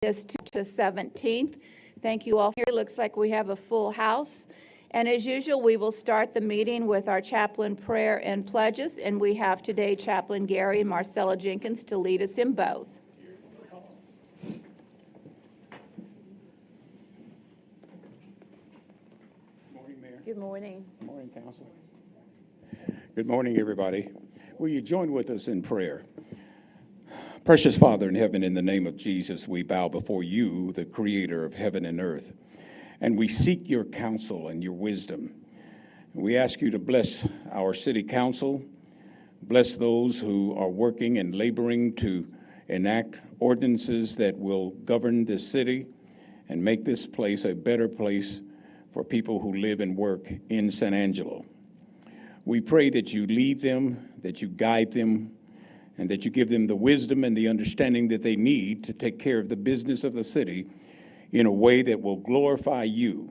This to 17th. Thank you all. Here looks like we have a full house. And as usual, we will start the meeting with our chaplain prayer and pledges. And we have today Chaplain Gary and Marcella Jenkins to lead us in both. Good morning, Mayor. Good morning. Good morning, Council. Good morning, everybody. Will you join with us in prayer? Precious Father in heaven, in the name of Jesus, we bow before you, the creator of heaven and earth, and we seek your counsel and your wisdom. We ask you to bless our city council, bless those who are working and laboring to enact ordinances that will govern this city and make this place a better place for people who live and work in San Angelo. We pray that you lead them, that you guide them, and that you give them the wisdom and the understanding that they need to take care of the business of the city in a way that will glorify you.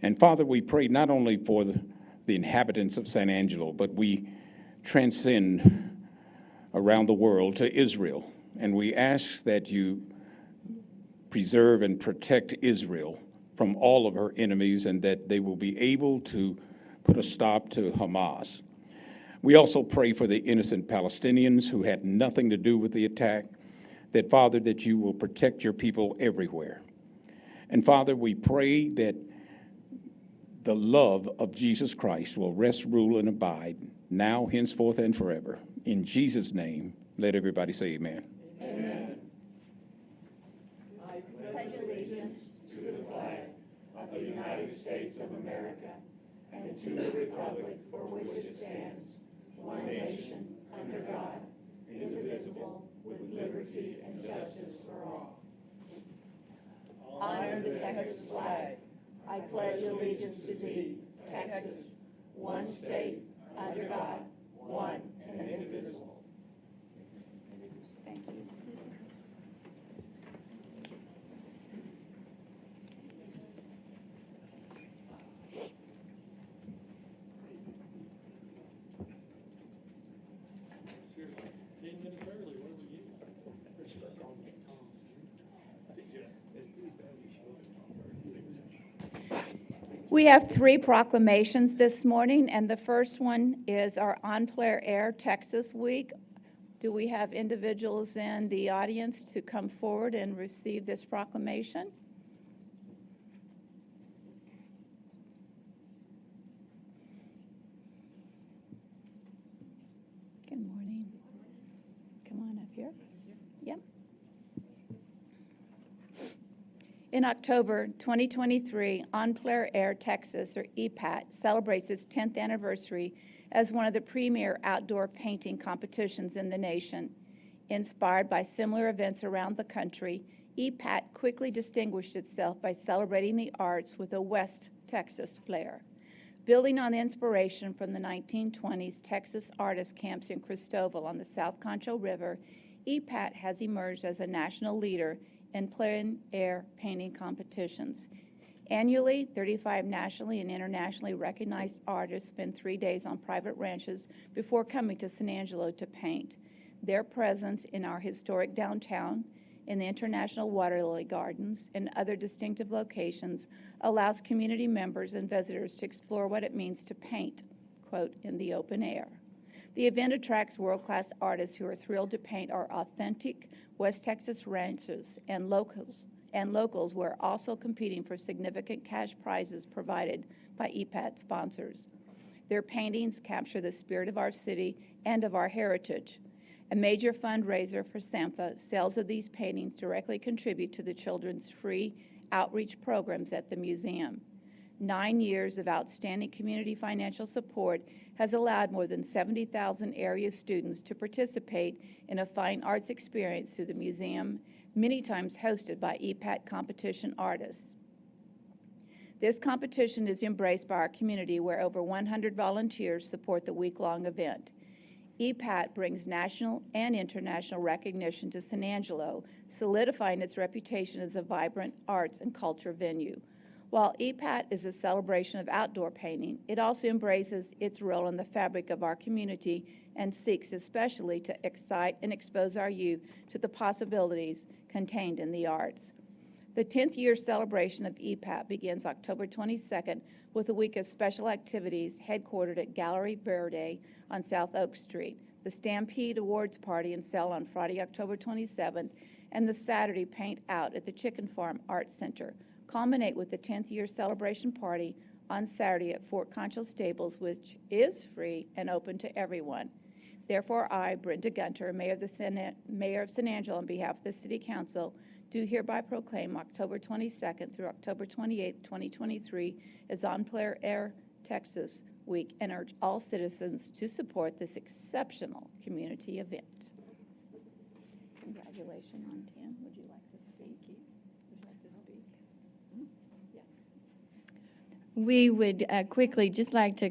And Father, we pray not only for the inhabitants of San Angelo, but we transcend around the world to Israel. And we ask that you preserve and protect Israel from all of her enemies, and that they will be able to put a stop to Hamas. We also pray for the innocent Palestinians who had nothing to do with the attack, that, Father, that you will protect your people everywhere. And, Father, we pray that the love of Jesus Christ will rest, rule, and abide now, henceforth, and forever. In Jesus' name, let everybody say amen. Amen. I pledge allegiance to the flag of the United States of America and to the republic for which it stands, one nation, under God, indivisible, with liberty and justice for all. Honor the Texas flag. I pledge allegiance to thee, Texas, one state, under God, one and indivisible. Thank you. We have three proclamations this morning, and the first one is our On Player Air Texas Week. Do we have individuals in the audience to come forward and receive this proclamation? Good morning. Come on up here. Yep. In October 2023, On Player Air Texas, or EPAT, celebrates its 10th anniversary as one of the premier outdoor painting competitions in the nation. Inspired by similar events around the country, EPAT quickly distinguished itself by celebrating the arts with a West Texas flair. Building on the inspiration from the 1920s Texas artist camps in Cristobal on the South Concho River, EPAT has emerged as a national leader in plein air painting competitions. Annually, 35 nationally and internationally recognized artists spend 3 days on private ranches before coming to San Angelo to paint. Their presence in our historic downtown, in the International Water Lily Gardens, and other distinctive locations allows community members and visitors to explore what it means to paint, quote, in the open air. The event attracts world-class artists who are thrilled to paint our authentic West Texas ranches, and locals were also competing for significant cash prizes provided by EPAT sponsors. Their paintings capture the spirit of our city and of our heritage. A major fundraiser for SAMHSA, sales of these paintings directly contribute to the children's free outreach programs at the museum. 9 years of outstanding community financial support has allowed more than 70,000 area students to participate in a fine arts experience through the museum, many times hosted by EPAT competition artists. This competition is embraced by our community, where over 100 volunteers support the week-long event. EPAT brings national and international recognition to San Angelo, solidifying its reputation as a vibrant arts and culture venue. While EPAT is a celebration of outdoor painting, it also embraces its role in the fabric of our community and seeks especially to excite and expose our youth to the possibilities contained in the arts. The 10th year celebration of EPAT begins October 22nd with a week of special activities headquartered at Gallery Verde on South Oak Street, the Stampede Awards Party and Sale on Friday, October 27th, and the Saturday Paint Out at the Chicken Farm Arts Center, culminate with the 10th year celebration party on Saturday at Fort Concho Stables, which is free and open to everyone. Therefore, I, Brenda Gunter, Mayor of San Angelo, on behalf of the City Council, do hereby proclaim October 22nd through October 28th, 2023 as On Plein Air Texas Week and urge all citizens to support this exceptional community event. Congratulations on 10. Would you like to speak? Would you like to speak? Yes. We would quickly just like to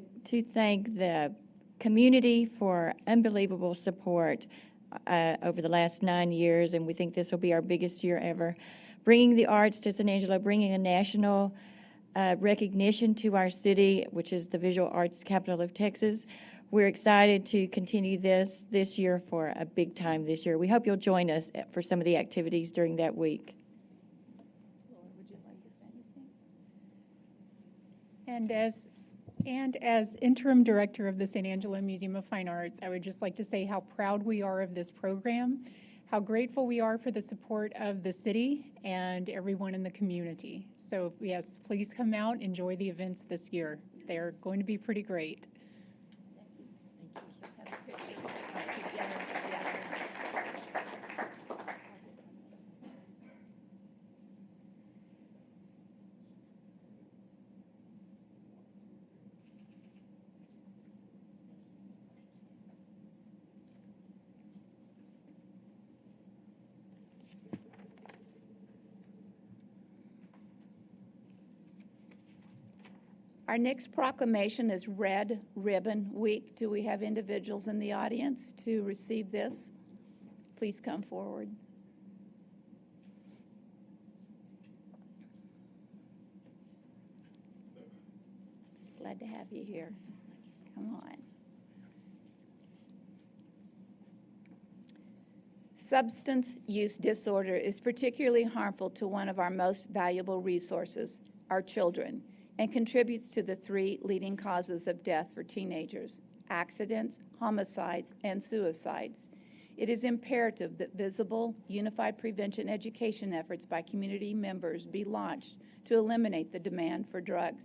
thank the community for unbelievable support over the last 9 years, and we think this will be our biggest year ever. Bringing the arts to San Angelo, bringing a national recognition to our city, which is the visual arts capital of Texas. We're excited to continue this year for a big time this year. We hope you'll join us for some of the activities during that week. Laura, would you like to say anything? And as interim director of the San Angelo Museum of Fine Arts, I would just like to say how proud we are of this program, how grateful we are for the support of the city and everyone in the community. So yes, please come out, enjoy the events this year. They're going to be pretty great. Let's have a picture. Our next proclamation is Red Ribbon Week. Do we have individuals in the audience to receive this? Please come forward. Glad to have you here. Come on. Substance use disorder is particularly harmful to one of our most valuable resources, our children, and contributes to the 3 leading causes of death for teenagers: accidents, homicides, and suicides. It is imperative that visible, unified prevention education efforts by community members be launched to eliminate the demand for drugs.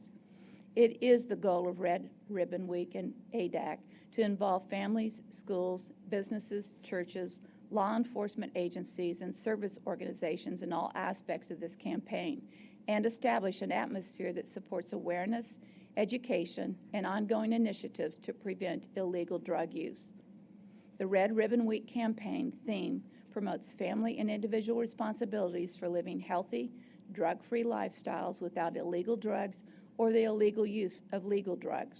It is the goal of Red Ribbon Week and ADAC to involve families, schools, businesses, churches, law enforcement agencies, and service organizations in all aspects of this campaign, and establish an atmosphere that supports awareness, education, and ongoing initiatives to prevent illegal drug use. The Red Ribbon Week campaign theme promotes family and individual responsibilities for living healthy, drug-free lifestyles without illegal drugs or the illegal use of legal drugs.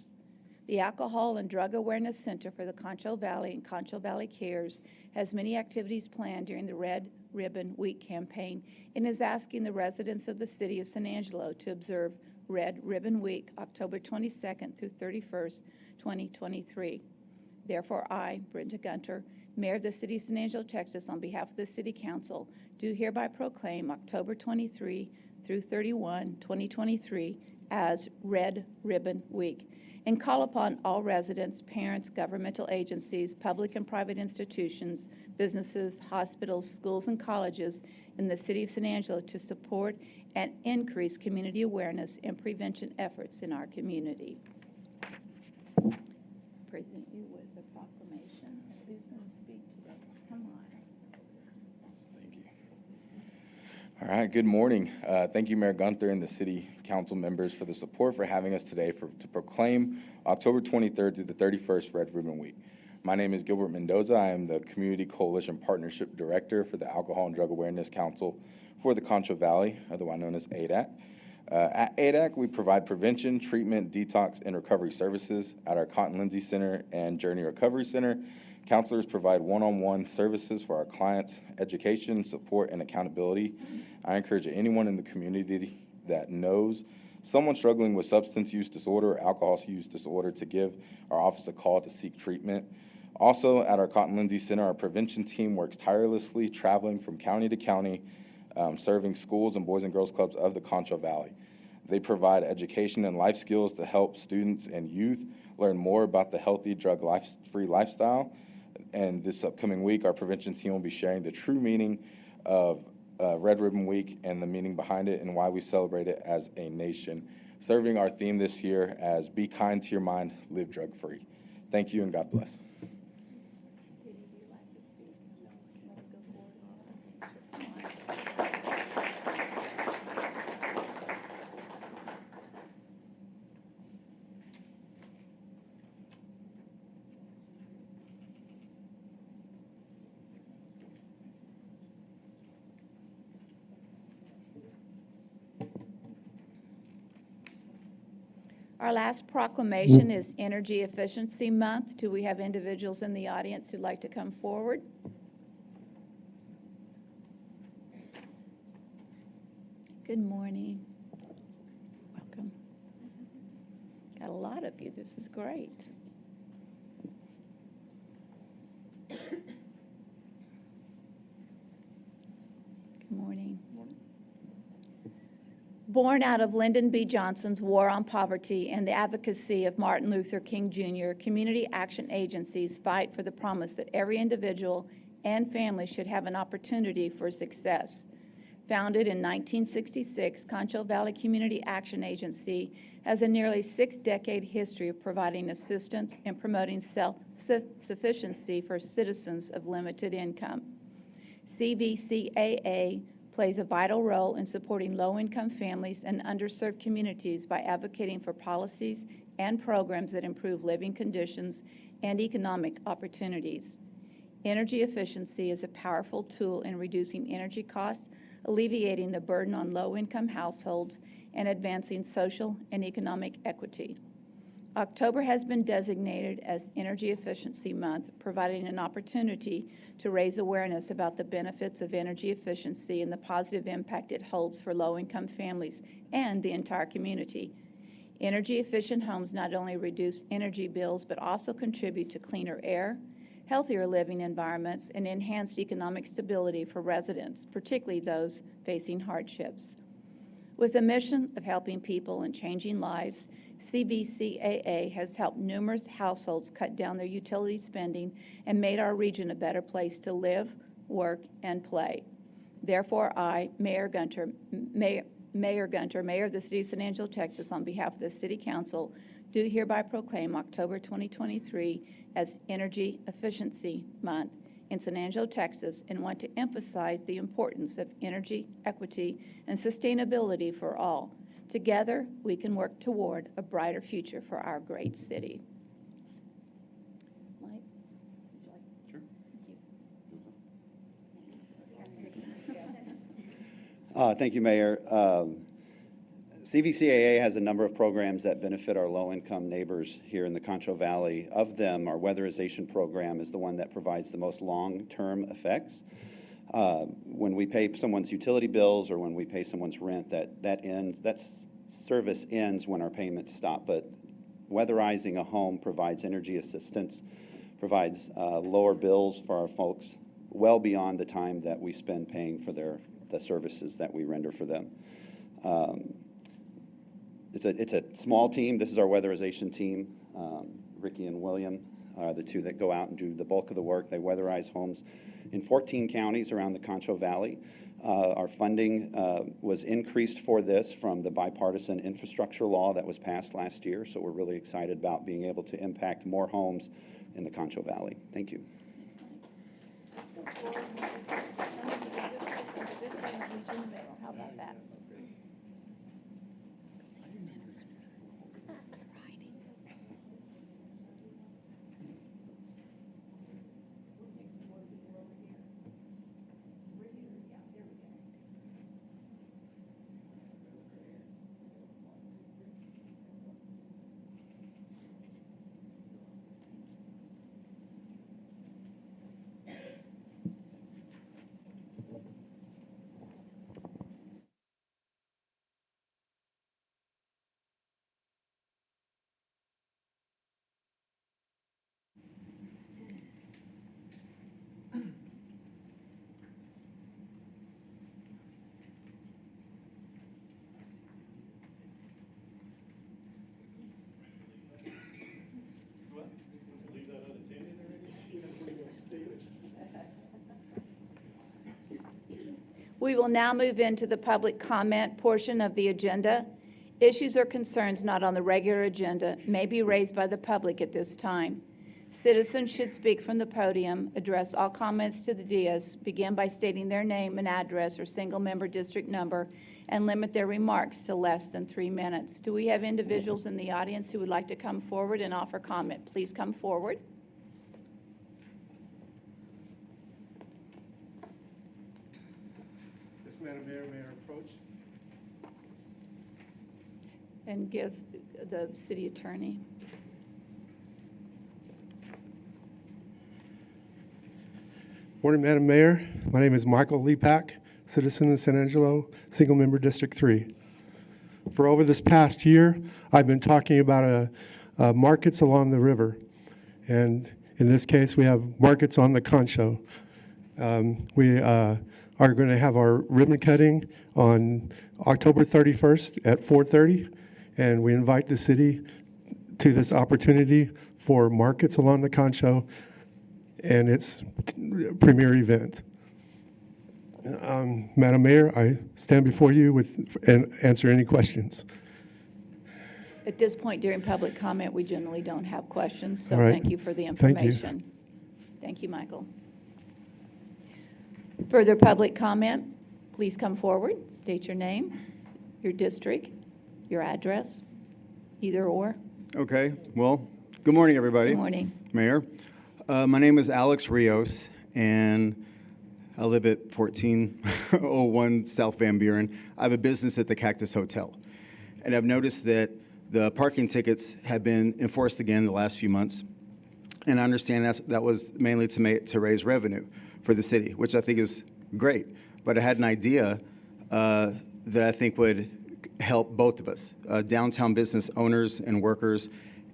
The Alcohol and Drug Awareness Center for the Concho Valley and Concho Valley Cares has many activities planned during the Red Ribbon Week campaign and is asking the residents of the city of San Angelo to observe Red Ribbon Week, October 22nd through 31st, 2023. Therefore, I, Brenda Gunter, Mayor of the City of San Angelo, Texas, on behalf of the City Council, do hereby proclaim October 23 through 31, 2023 as Red Ribbon Week, and call upon all residents, parents, governmental agencies, public and private institutions, businesses, hospitals, schools, and colleges in the City of San Angelo to support and increase community awareness and prevention efforts in our community. Present you with a proclamation. Who's going to speak today? Come on. Thank you. All right, good morning. Thank you, Mayor Gunther and the City Council members for the support for having us today to proclaim October 23rd through the 31st Red Ribbon Week. My name is Gilbert Mendoza. I am the Community Coalition Partnership Director for the Alcohol and Drug Awareness Council for the Concho Valley, otherwise known as ADAC. At ADAC, we provide prevention, treatment, detox, and recovery services at our Cotton Lindsay Center and Journey Recovery Center. Counselors provide one-on-one services for our clients, education, support, and accountability. I encourage anyone in the community that knows someone struggling with substance use disorder or alcohol use disorder to give our office a call to seek treatment. Also, at our Cotton Lindsay Center, our prevention team works tirelessly, traveling from county to county, serving schools and Boys and Girls Clubs of the Concho Valley. They provide education and life skills to help students and youth learn more about the healthy, drug-free lifestyle. And this upcoming week, our prevention team will be sharing the true meaning of Red Ribbon Week and the meaning behind it and why we celebrate it as a nation, serving our theme this year as Be Kind to Your Mind, Live Drug-Free. Thank you and God bless. Our last proclamation is Energy Efficiency Month. Do we have individuals in the audience who'd like to come forward? Good morning. Welcome. Got a lot of you. This is great. Good morning. Born out of Lyndon B. Johnson's War on Poverty and the advocacy of Martin Luther King Jr., community action agencies fight for the promise that every individual and family should have an opportunity for success. Founded in 1966, Concho Valley Community Action Agency has a nearly 6-decade history of providing assistance and promoting self-sufficiency for citizens of limited income. CVCAA plays a vital role in supporting low-income families and underserved communities by advocating for policies and programs that improve living conditions and economic opportunities. Energy efficiency is a powerful tool in reducing energy costs, alleviating the burden on low-income households, and advancing social and economic equity. October has been designated as Energy Efficiency Month, providing an opportunity to raise awareness about the benefits of energy efficiency and the positive impact it holds for low-income families and the entire community. Energy-efficient homes not only reduce energy bills, but also contribute to cleaner air, healthier living environments, and enhanced economic stability for residents, particularly those facing hardships. With a mission of helping people and changing lives, CVCAA has helped numerous households cut down their utility spending and made our region a better place to live, work, and play. Therefore, I, Mayor Gunter, Mayor of the City of San Angelo, Texas, on behalf of the City Council, do hereby proclaim October 2023 as Energy Efficiency Month in San Angelo, Texas, and want to emphasize the importance of energy equity and sustainability for all. Together, we can work toward a brighter future for our great city. Mike? Sure. Thank you, Mayor. CVCAA has a number of programs that benefit our low-income neighbors here in the Concho Valley. Of them, our weatherization program is the one that provides the most long-term effects. When we pay someone's utility bills or when we pay someone's rent, that service ends when our payments stop. But weatherizing a home provides energy assistance, provides lower bills for our folks well beyond the time that we spend paying for the services that we render for them. It's a small team. This is our weatherization team. Ricky and William are the two that go out and do the bulk of the work. They weatherize homes in 14 counties around the Concho Valley. Our funding was increased for this from the bipartisan infrastructure law that was passed last year, so we're really excited about being able to impact more homes in the Concho Valley. Thank you. How about that? We will now move into the public comment portion of the agenda. Issues or concerns not on the regular agenda may be raised by the public at this time. Citizens should speak from the podium, address all comments to the dais, begin by stating their name and address or single-member district number, and limit their remarks to less than 3 minutes. Do we have individuals in the audience who would like to come forward and offer comment? Please come forward. Yes, Madam Mayor, may I approach? And give the city attorney. Morning, Madam Mayor. My name is Michael Lepak, citizen of San Angelo, single member District 3. For over this past year, I've been talking about markets along the river. And in this case, we have markets on the Concho. We are going to have our ribbon cutting on October 31st at 4:30. And we invite the city to this opportunity for markets along the Concho and its premier event. Madam Mayor, I stand before you and answer any questions. At this point during public comment, we generally don't have questions, so All right. thank you for the Thank you. information. Thank you, Michael. Further public comment, please come forward, state your name, your district, your address, either or. Okay, well, good morning, everybody. Good morning. Mayor. My name is Alex Rios, and I live at 1401 South Van Buren. I have a business at the Cactus Hotel, and I've noticed that the parking tickets have been enforced again the last few months, and I understand that was mainly to raise revenue for the city, which I think is great, but I had an idea that I think would help both of us, downtown business owners and workers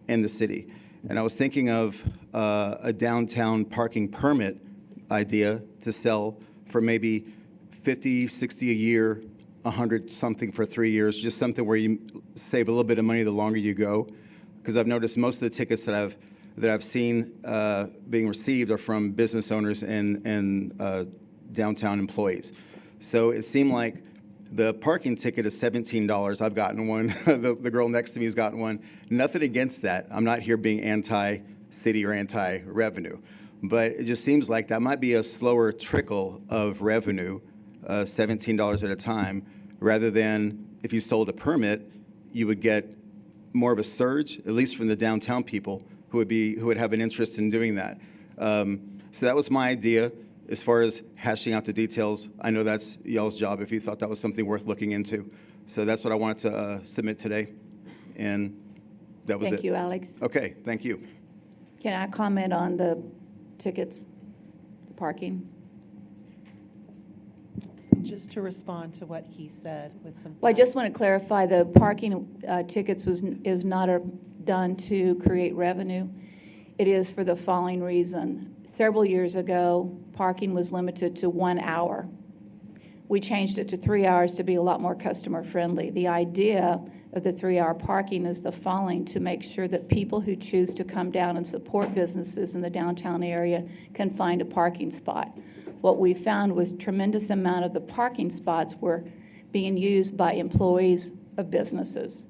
in the city. And I was thinking of a downtown parking permit idea to sell for maybe 50, 60 a year, 100 something for 3 years, just something where you save a little bit of money the longer you go. Because I've noticed most of the tickets that I've seen being received are from business owners and downtown employees. So it seemed like the parking ticket is $17. I've gotten one. The girl next to me has gotten one. Nothing against that. I'm not here being anti-city or anti-revenue. But it just seems like that might be a slower trickle of revenue, $17 at a time, rather than if you sold a permit, you would get more of a surge, at least from the downtown people who would have an interest in doing that. So that was my idea. As far as hashing out the details, I know that's y'all's job if you thought that was something worth looking into. So that's what I wanted to submit today, and that was it. Thank you, Alex. Okay, thank you. Can I comment on the tickets, the parking? Just to respond to what he said with some. Well, I just want to clarify, the parking tickets is not done to create revenue. It is for the following reason. Several years ago, parking was limited to 1 hour. We changed it to 3 hours to be a lot more customer friendly. The idea of the 3-hour parking is the following: to make sure that people who choose to come down and support businesses in the downtown area can find a parking spot. What we found was tremendous amount of the parking spots were being used by employees of businesses.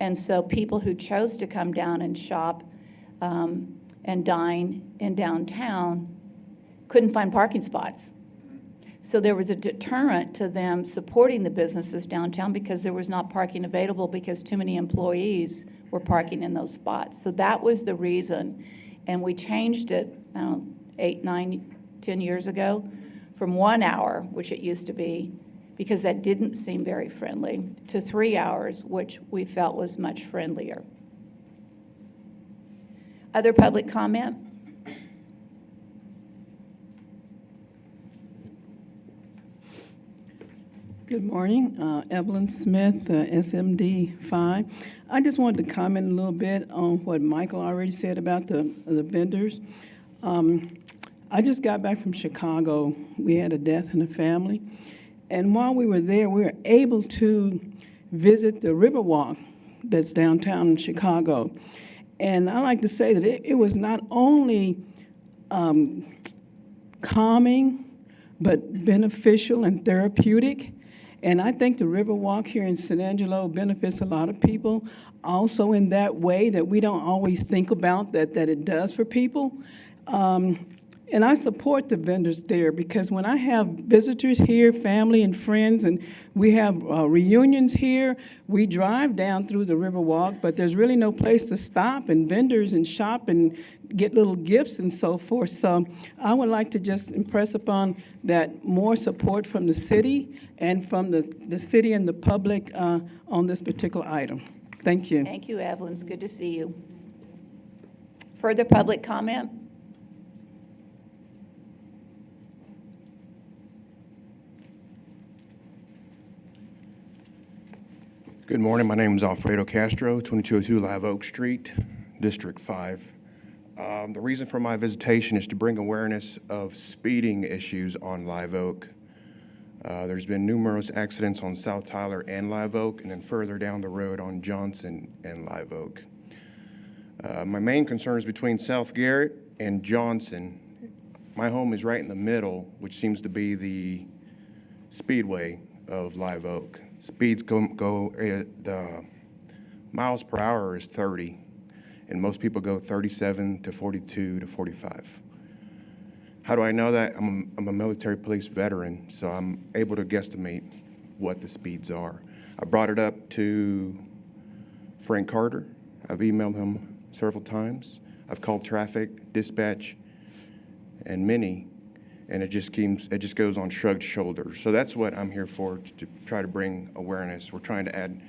And so people who chose to come down and shop and dine in downtown couldn't find parking spots. So there was a deterrent to them supporting the businesses downtown because there was not parking available because too many employees were parking in those spots. So that was the reason. And we changed it, 8, 9, 10 years ago from 1 hour, which it used to be, because that didn't seem very friendly, to 3 hours, which we felt was much friendlier. Other public comment? Good morning, Evelyn Smith, SMD 5. I just wanted to comment a little bit on what Michael already said about the vendors. I just got back from Chicago. We had a death in the family. And while we were there, we were able to visit the Riverwalk that's downtown in Chicago. And I like to say that it was not only calming, but beneficial and therapeutic. And I think the Riverwalk here in San Angelo benefits a lot of people also in that way that we don't always think about that it does for people. And I support the vendors there because when I have visitors here, family and friends, and we have reunions here, we drive down through the Riverwalk, but there's really no place to stop and vendors and shop and get little gifts and so forth. So I would like to just impress upon that more support from the city and from the city and the public on this particular item. Thank you. Thank you, Evelyn. It's good to see you. Further public comment? Good morning. My name is Alfredo Castro, 2202 Live Oak Street, District 5. The reason for my visitation is to bring awareness of speeding issues on Live Oak. There's been numerous accidents on South Tyler and Live Oak, and then further down the road on Johnson and Live Oak. My main concern is between South Garrett and Johnson. My home is right in the middle, which seems to be the speedway of Live Oak. Speeds the miles per hour is 30, and most people go 37 to 42 to 45. How do I know that? I'm a military police veteran, so I'm able to guesstimate what the speeds are. I brought it up to Frank Carter. I've emailed him several times. I've called traffic, dispatch, and many, and it just goes on shrugged shoulders. So that's what I'm here for, to try to bring awareness. We're trying to add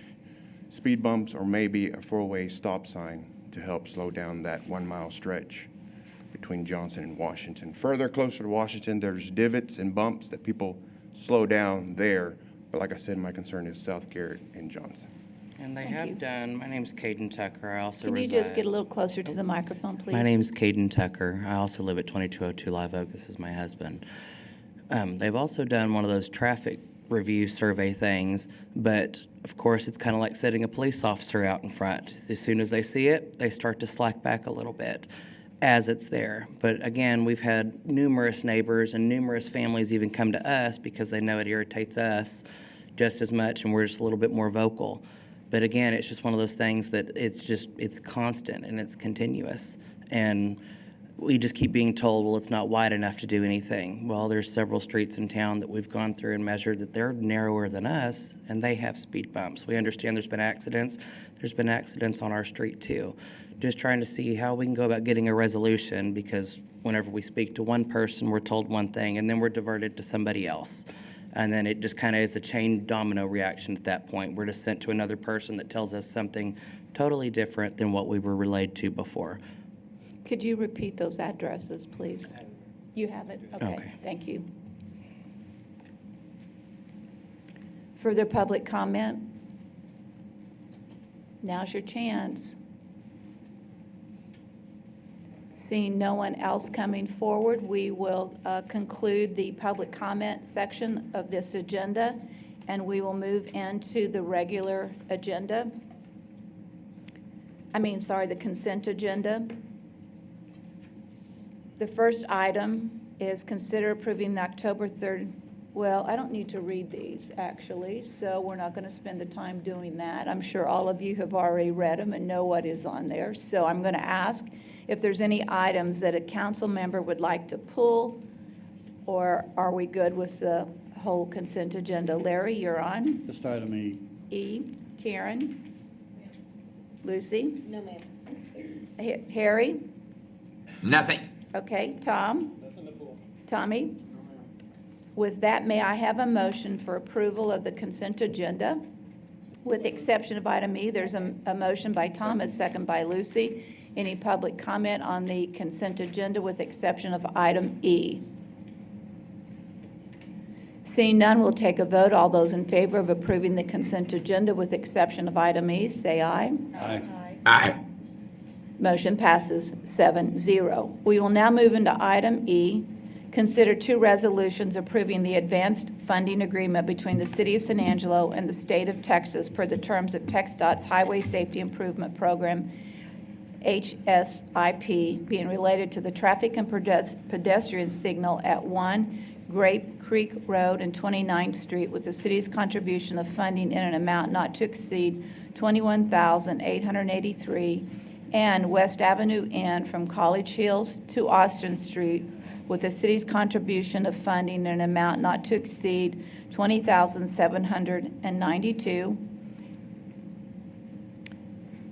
speed bumps or maybe a four-way stop sign to help slow down that 1 mile stretch between Johnson and Washington. Further closer to Washington, there's divots and bumps that people slow down there. But like I said, my concern is South Garrett and Johnson. And they Thank have you. done, my name's Caden Tucker, I also Can you reside. just get a little closer to the microphone, please? My name's Caden Tucker, I also live at 2202 Live Oak, this is my husband. They've also done one of those traffic review survey things, but of course it's kind of like setting a police officer out in front. As soon as they see it, they start to slack back a little bit as it's there. But again, we've had numerous neighbors and numerous families even come to us because they know it irritates us just as much, and we're just a little bit more vocal. But again, it's just one of those things that it's constant and it's continuous. And we just keep being told, well, it's not wide enough to do anything. Well, there's several streets in town that we've gone through and measured that they're narrower than us, and they have speed bumps. We understand there's been accidents. There's been accidents on our street too. Just trying to see how we can go about getting a resolution, because whenever we speak to one person, we're told one thing, and then we're diverted to somebody else. And then it just kind of is a chain domino reaction at that point. We're just sent to another person that tells us something totally different than what we were relayed to before. Could you repeat those addresses, please? You have it? Okay. Thank you. Further public comment? Now's your chance. Seeing no one else coming forward, we will conclude the public comment section of this agenda, and we will move into the regular agenda. The consent agenda. The first item is consider approving the October 3rd. Well, I don't need to read these, actually, so we're not going to spend the time doing that. I'm sure all of you have already read them and know what is on there. So I'm going to ask if there's any items that a council member would like to pull, or are we good with the whole consent agenda? Larry, you're on. Just item E. E. Karen? Lucy? No, ma'am. Harry? Nothing. Okay, Tom? Tommy? With that, may I have a motion for approval of the consent agenda? With the exception of item E, there's a motion by Tom, a second by Lucy. Any public comment on the consent agenda with the exception of item E? Seeing none, we'll take a vote. All those in favor of approving the consent agenda with the exception of item E, say aye. Aye. Aye. Motion passes 7-0. We will now move into item E. Consider two resolutions approving the advanced funding agreement between the City of San Angelo and the State of Texas per the terms of TxDOT's Highway Safety Improvement Program, HSIP, being related to the traffic and pedestrian signal at 1 Grape Creek Road and 29th Street with the city's contribution of funding in an amount not to exceed $21,883, and West Avenue End from College Hills to Austin Street with the city's contribution of funding in an amount not to exceed $20,792.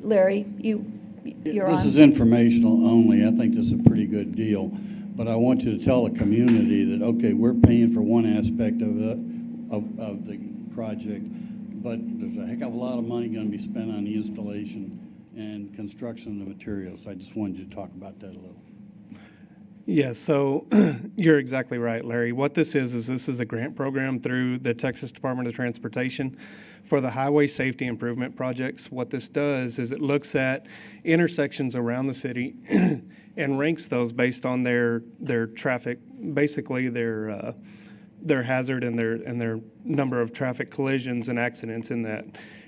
Larry, you're on. This is informational only. I think this is a pretty good deal. But I want you to tell the community that, okay, we're paying for one aspect of the project, but there's a heck of a lot of money going to be spent on the installation and construction of the materials. I just wanted you to talk about that a little. Yes, so you're exactly right, Larry. What this is this is a grant program through the Texas Department of Transportation for the highway safety improvement projects. What this does is it looks at intersections around the city and ranks those based on their traffic, basically their hazard and their number of traffic collisions and accidents in that.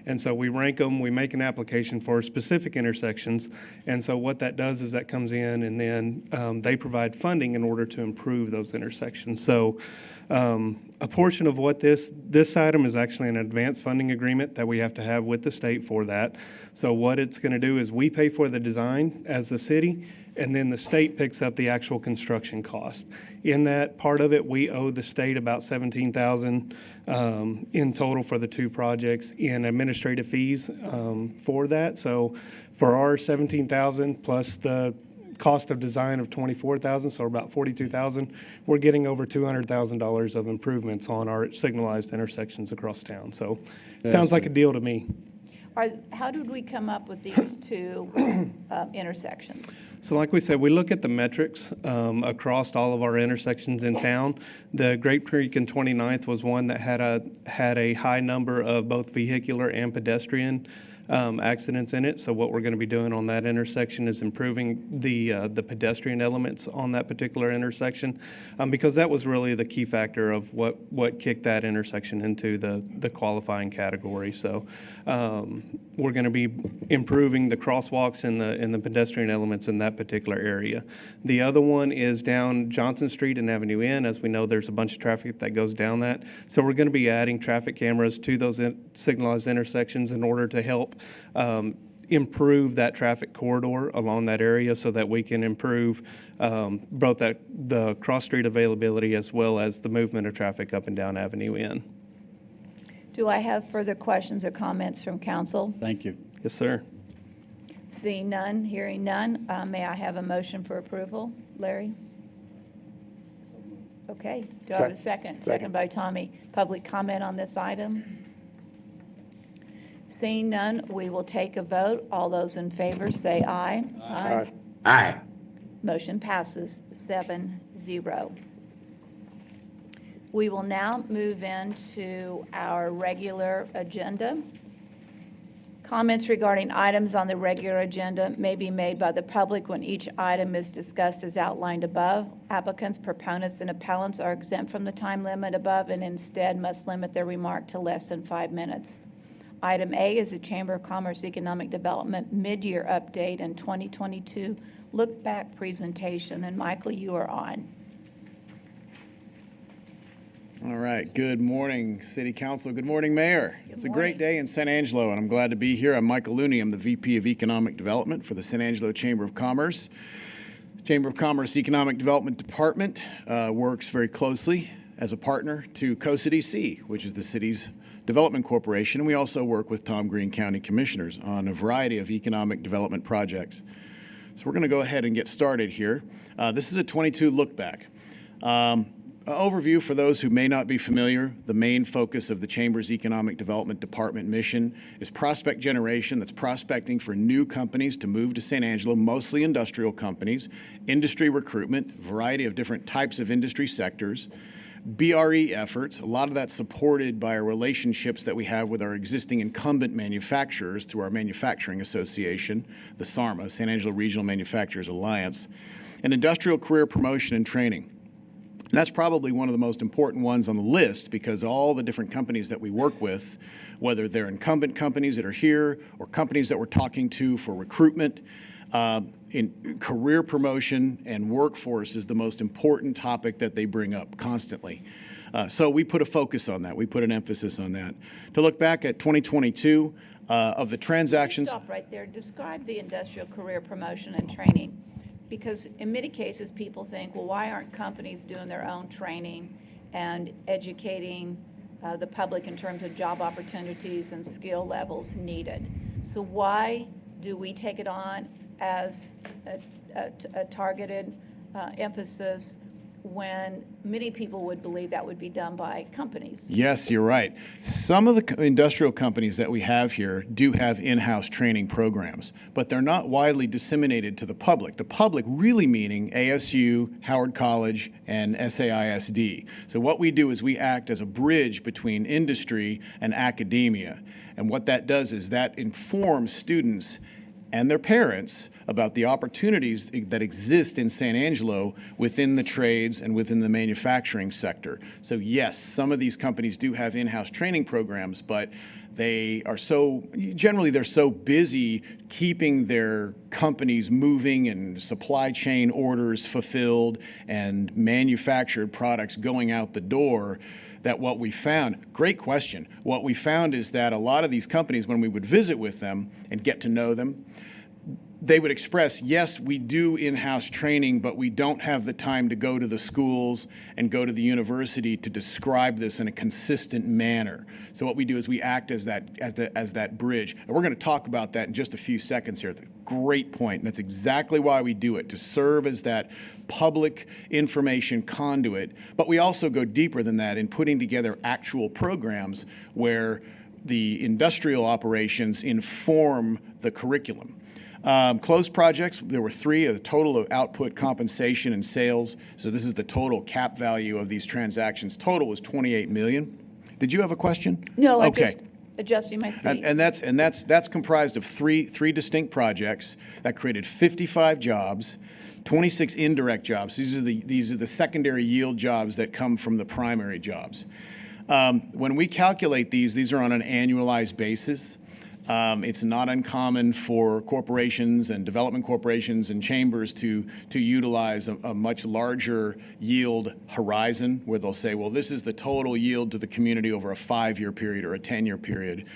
And so we rank them, we make an application for specific intersections. And so what that does is that comes in and then they provide funding in order to improve those intersections. So a portion of what this item is actually an advance funding agreement that we have to have with the state for that. So what it's going to do is we pay for the design as the city, and then the state picks up the actual construction cost. In that part of it, we owe the state about $17,000 in total for the two projects in administrative fees for that. So for our $17,000 plus the cost of design of $24,000, so about $42,000, we're getting over $200,000 of improvements on our signalized intersections across town. So sounds like a deal to me. How did we come up with these two intersections? So like we said, we look at the metrics across all of our intersections in town. The Grape Creek and 29th was one that had a high number of both vehicular and pedestrian accidents in it. So what we're going to be doing on that intersection is improving the pedestrian elements on that particular intersection, because that was really the key factor of what kicked that intersection into the qualifying category. So we're going to be improving the crosswalks and the pedestrian elements in that particular area. The other one is down Johnson Street and Avenue N. As we know, there's a bunch of traffic that goes down that. So we're going to be adding traffic cameras to those signalized intersections in order to help improve that traffic corridor along that area so that we can improve both the cross-street availability as well as the movement of traffic up and down Avenue N. Do I have further questions or comments from council? Thank you. Yes, sir. Seeing none, hearing none, may I have a motion for approval? Larry? Okay. Do I have a second? Second by Tommy. Public comment on this item? Seeing none, we will take a vote. All those in favor say aye. Aye. Aye. Motion passes 7-0. We will now move into our regular agenda. Comments regarding items on the regular agenda may be made by the public when each item is discussed as outlined above. Applicants, proponents, and appellants are exempt from the time limit above and instead must limit their remark to less than 5 minutes. Item A is the Chamber of Commerce Economic Development mid-year update and 2022 look-back presentation. And Michael, you are on. All right. Good morning, City Council. Good morning, Mayor. It's a great day in San Angelo, and I'm glad to be here. I'm Michael Looney. I'm the VP of Economic Development for the San Angelo Chamber of Commerce. Chamber of Commerce Economic Development Department works very closely as a partner to COSA DC, which is the city's development corporation, and we also work with Tom Green County Commissioners on a variety of economic development projects. So we're going to go ahead and get started here. This is a 22 look back. Overview for those who may not be familiar, the main focus of the Chamber's Economic Development Department mission is prospect generation. That's prospecting for new companies to move to San Angelo, mostly industrial companies, industry recruitment, variety of different types of industry sectors, BRE efforts, a lot of that supported by our relationships that we have with our existing incumbent manufacturers through our manufacturing association, the SARMA, San Angelo Regional Manufacturers Alliance, and industrial career promotion and training. And that's probably one of the most important ones on the list because all the different companies that we work with, whether they're incumbent companies that are here or companies that we're talking to for recruitment, in career promotion and workforce is the most important topic that they bring up constantly. So we put a focus on that. We put an emphasis on that. To look back at 2022, of the transactions. Stop right there. Describe the industrial career promotion and training. Because in many cases, people think, well, why aren't companies doing their own training and educating the public in terms of job opportunities and skill levels needed? So why do we take it on as a targeted emphasis when many people would believe that would be done by companies? Yes, you're right. Some of the industrial companies that we have here do have in-house training programs, but they're not widely disseminated to the public. The public really meaning ASU, Howard College, and SAISD. So what we do is we act as a bridge between industry and academia. And what that does is that informs students and their parents about the opportunities that exist in San Angelo within the trades and within the manufacturing sector. So yes, some of these companies do have in-house training programs, but they're so busy keeping their companies moving and supply chain orders fulfilled and manufactured products going out the door that what we found, great question, what we found is that a lot of these companies, when we would visit with them and get to know them, they would express, yes, we do in-house training, but we don't have the time to go to the schools and go to the university to describe this in a consistent manner. So what we do is we act as that bridge. And we're going to talk about that in just a few seconds here. Great point. And that's exactly why we do it, to serve as that public information conduit. But we also go deeper than that in putting together actual programs where the industrial operations inform the curriculum. Closed projects, there were 3, a total of output, compensation, and sales. So this is the total cap value of these transactions. Total was $28 million. Did you have a question? No, I'm okay. just adjusting my seat. And that's comprised of three distinct projects that created 55 jobs, 26 indirect jobs. These are the secondary yield jobs that come from the primary jobs. When we calculate these are on an annualized basis. It's not uncommon for corporations and development corporations and chambers to utilize a much larger yield horizon, where they'll say, well, this is the total yield to the community over a 5-year period or a 10-year period.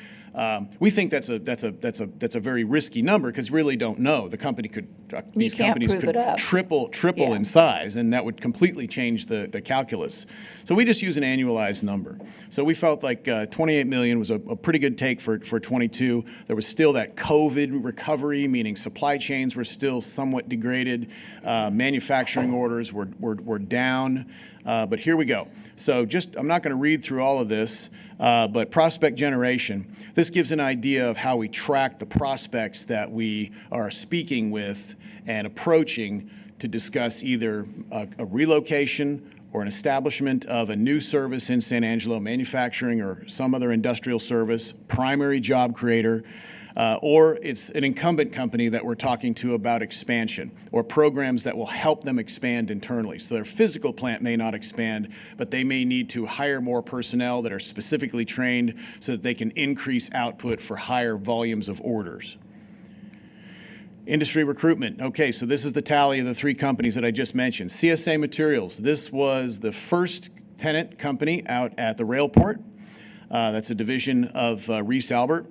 We think that's a very risky number because we really don't know. The company could these companies could triple in size, and that would completely change the calculus. So we just use an annualized number. So we felt like 28 million was a pretty good take for 22. There was still that COVID recovery, meaning supply chains were still somewhat degraded. Manufacturing orders were down. But here we go. So I'm not going to read through all of this, but prospect generation. This gives an idea of how we track the prospects that we are speaking with and approaching to discuss either a relocation or an establishment of a new service in San Angelo, manufacturing or some other industrial service, primary job creator, or it's an incumbent company that we're talking to about expansion or programs that will help them expand internally. So their physical plant may not expand, but they may need to hire more personnel that are specifically trained so that they can increase output for higher volumes of orders. Industry recruitment. Okay, so this is the tally of the 3 companies that I just mentioned. CSA Materials. This was the first tenant company out at the Railport. That's a division of Reese Albert.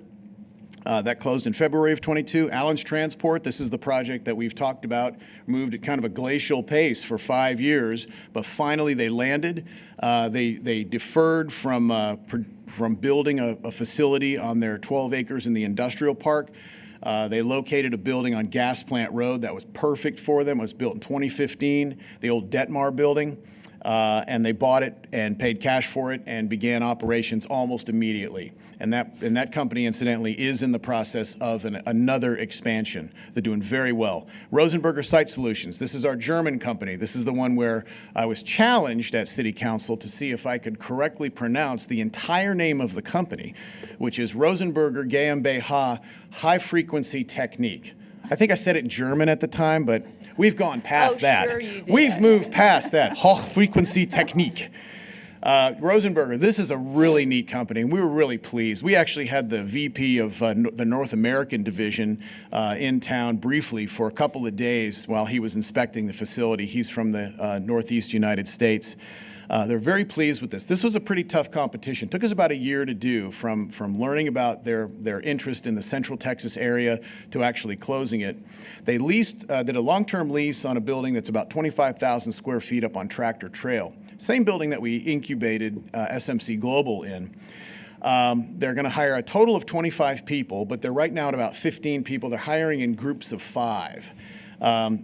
That closed in February of 22. Allen's Transport, this is the project that we've talked about, moved at kind of a glacial pace for 5 years, but finally they landed. They deferred from building a facility on their 12 acres in the industrial park. They located a building on Gas Plant Road that was perfect for them. It was built in 2015, the old Detmar building. And they bought it and paid cash for it and began operations almost immediately. And that company, incidentally, is in the process of another expansion. They're doing very well. Rosenberger Site Solutions. This is our German company. This is the one where I was challenged at City Council to see if I could correctly pronounce the entire name of the company, which is Rosenberger GmbH High Frequency Technique. I think I said it in German at the time, but we've gone past that. Sure you did. We've moved past that. Hochfrequency-Technik. Rosenberger, this is a really neat company, and we were really pleased. We actually had the VP of the North American division in town briefly for a couple of days while he was inspecting the facility. He's from the Northeast United States. They're very pleased with this. This was a pretty tough competition. Took us about a year to do, from learning about their interest in the Central Texas area to actually closing it. They did a long-term lease on a building that's about 25,000 square feet up on Tractor Trail. Same building that we incubated SMC Global in. They're going to hire a total of 25 people, but they're right now at about 15 people. They're hiring in groups of 5.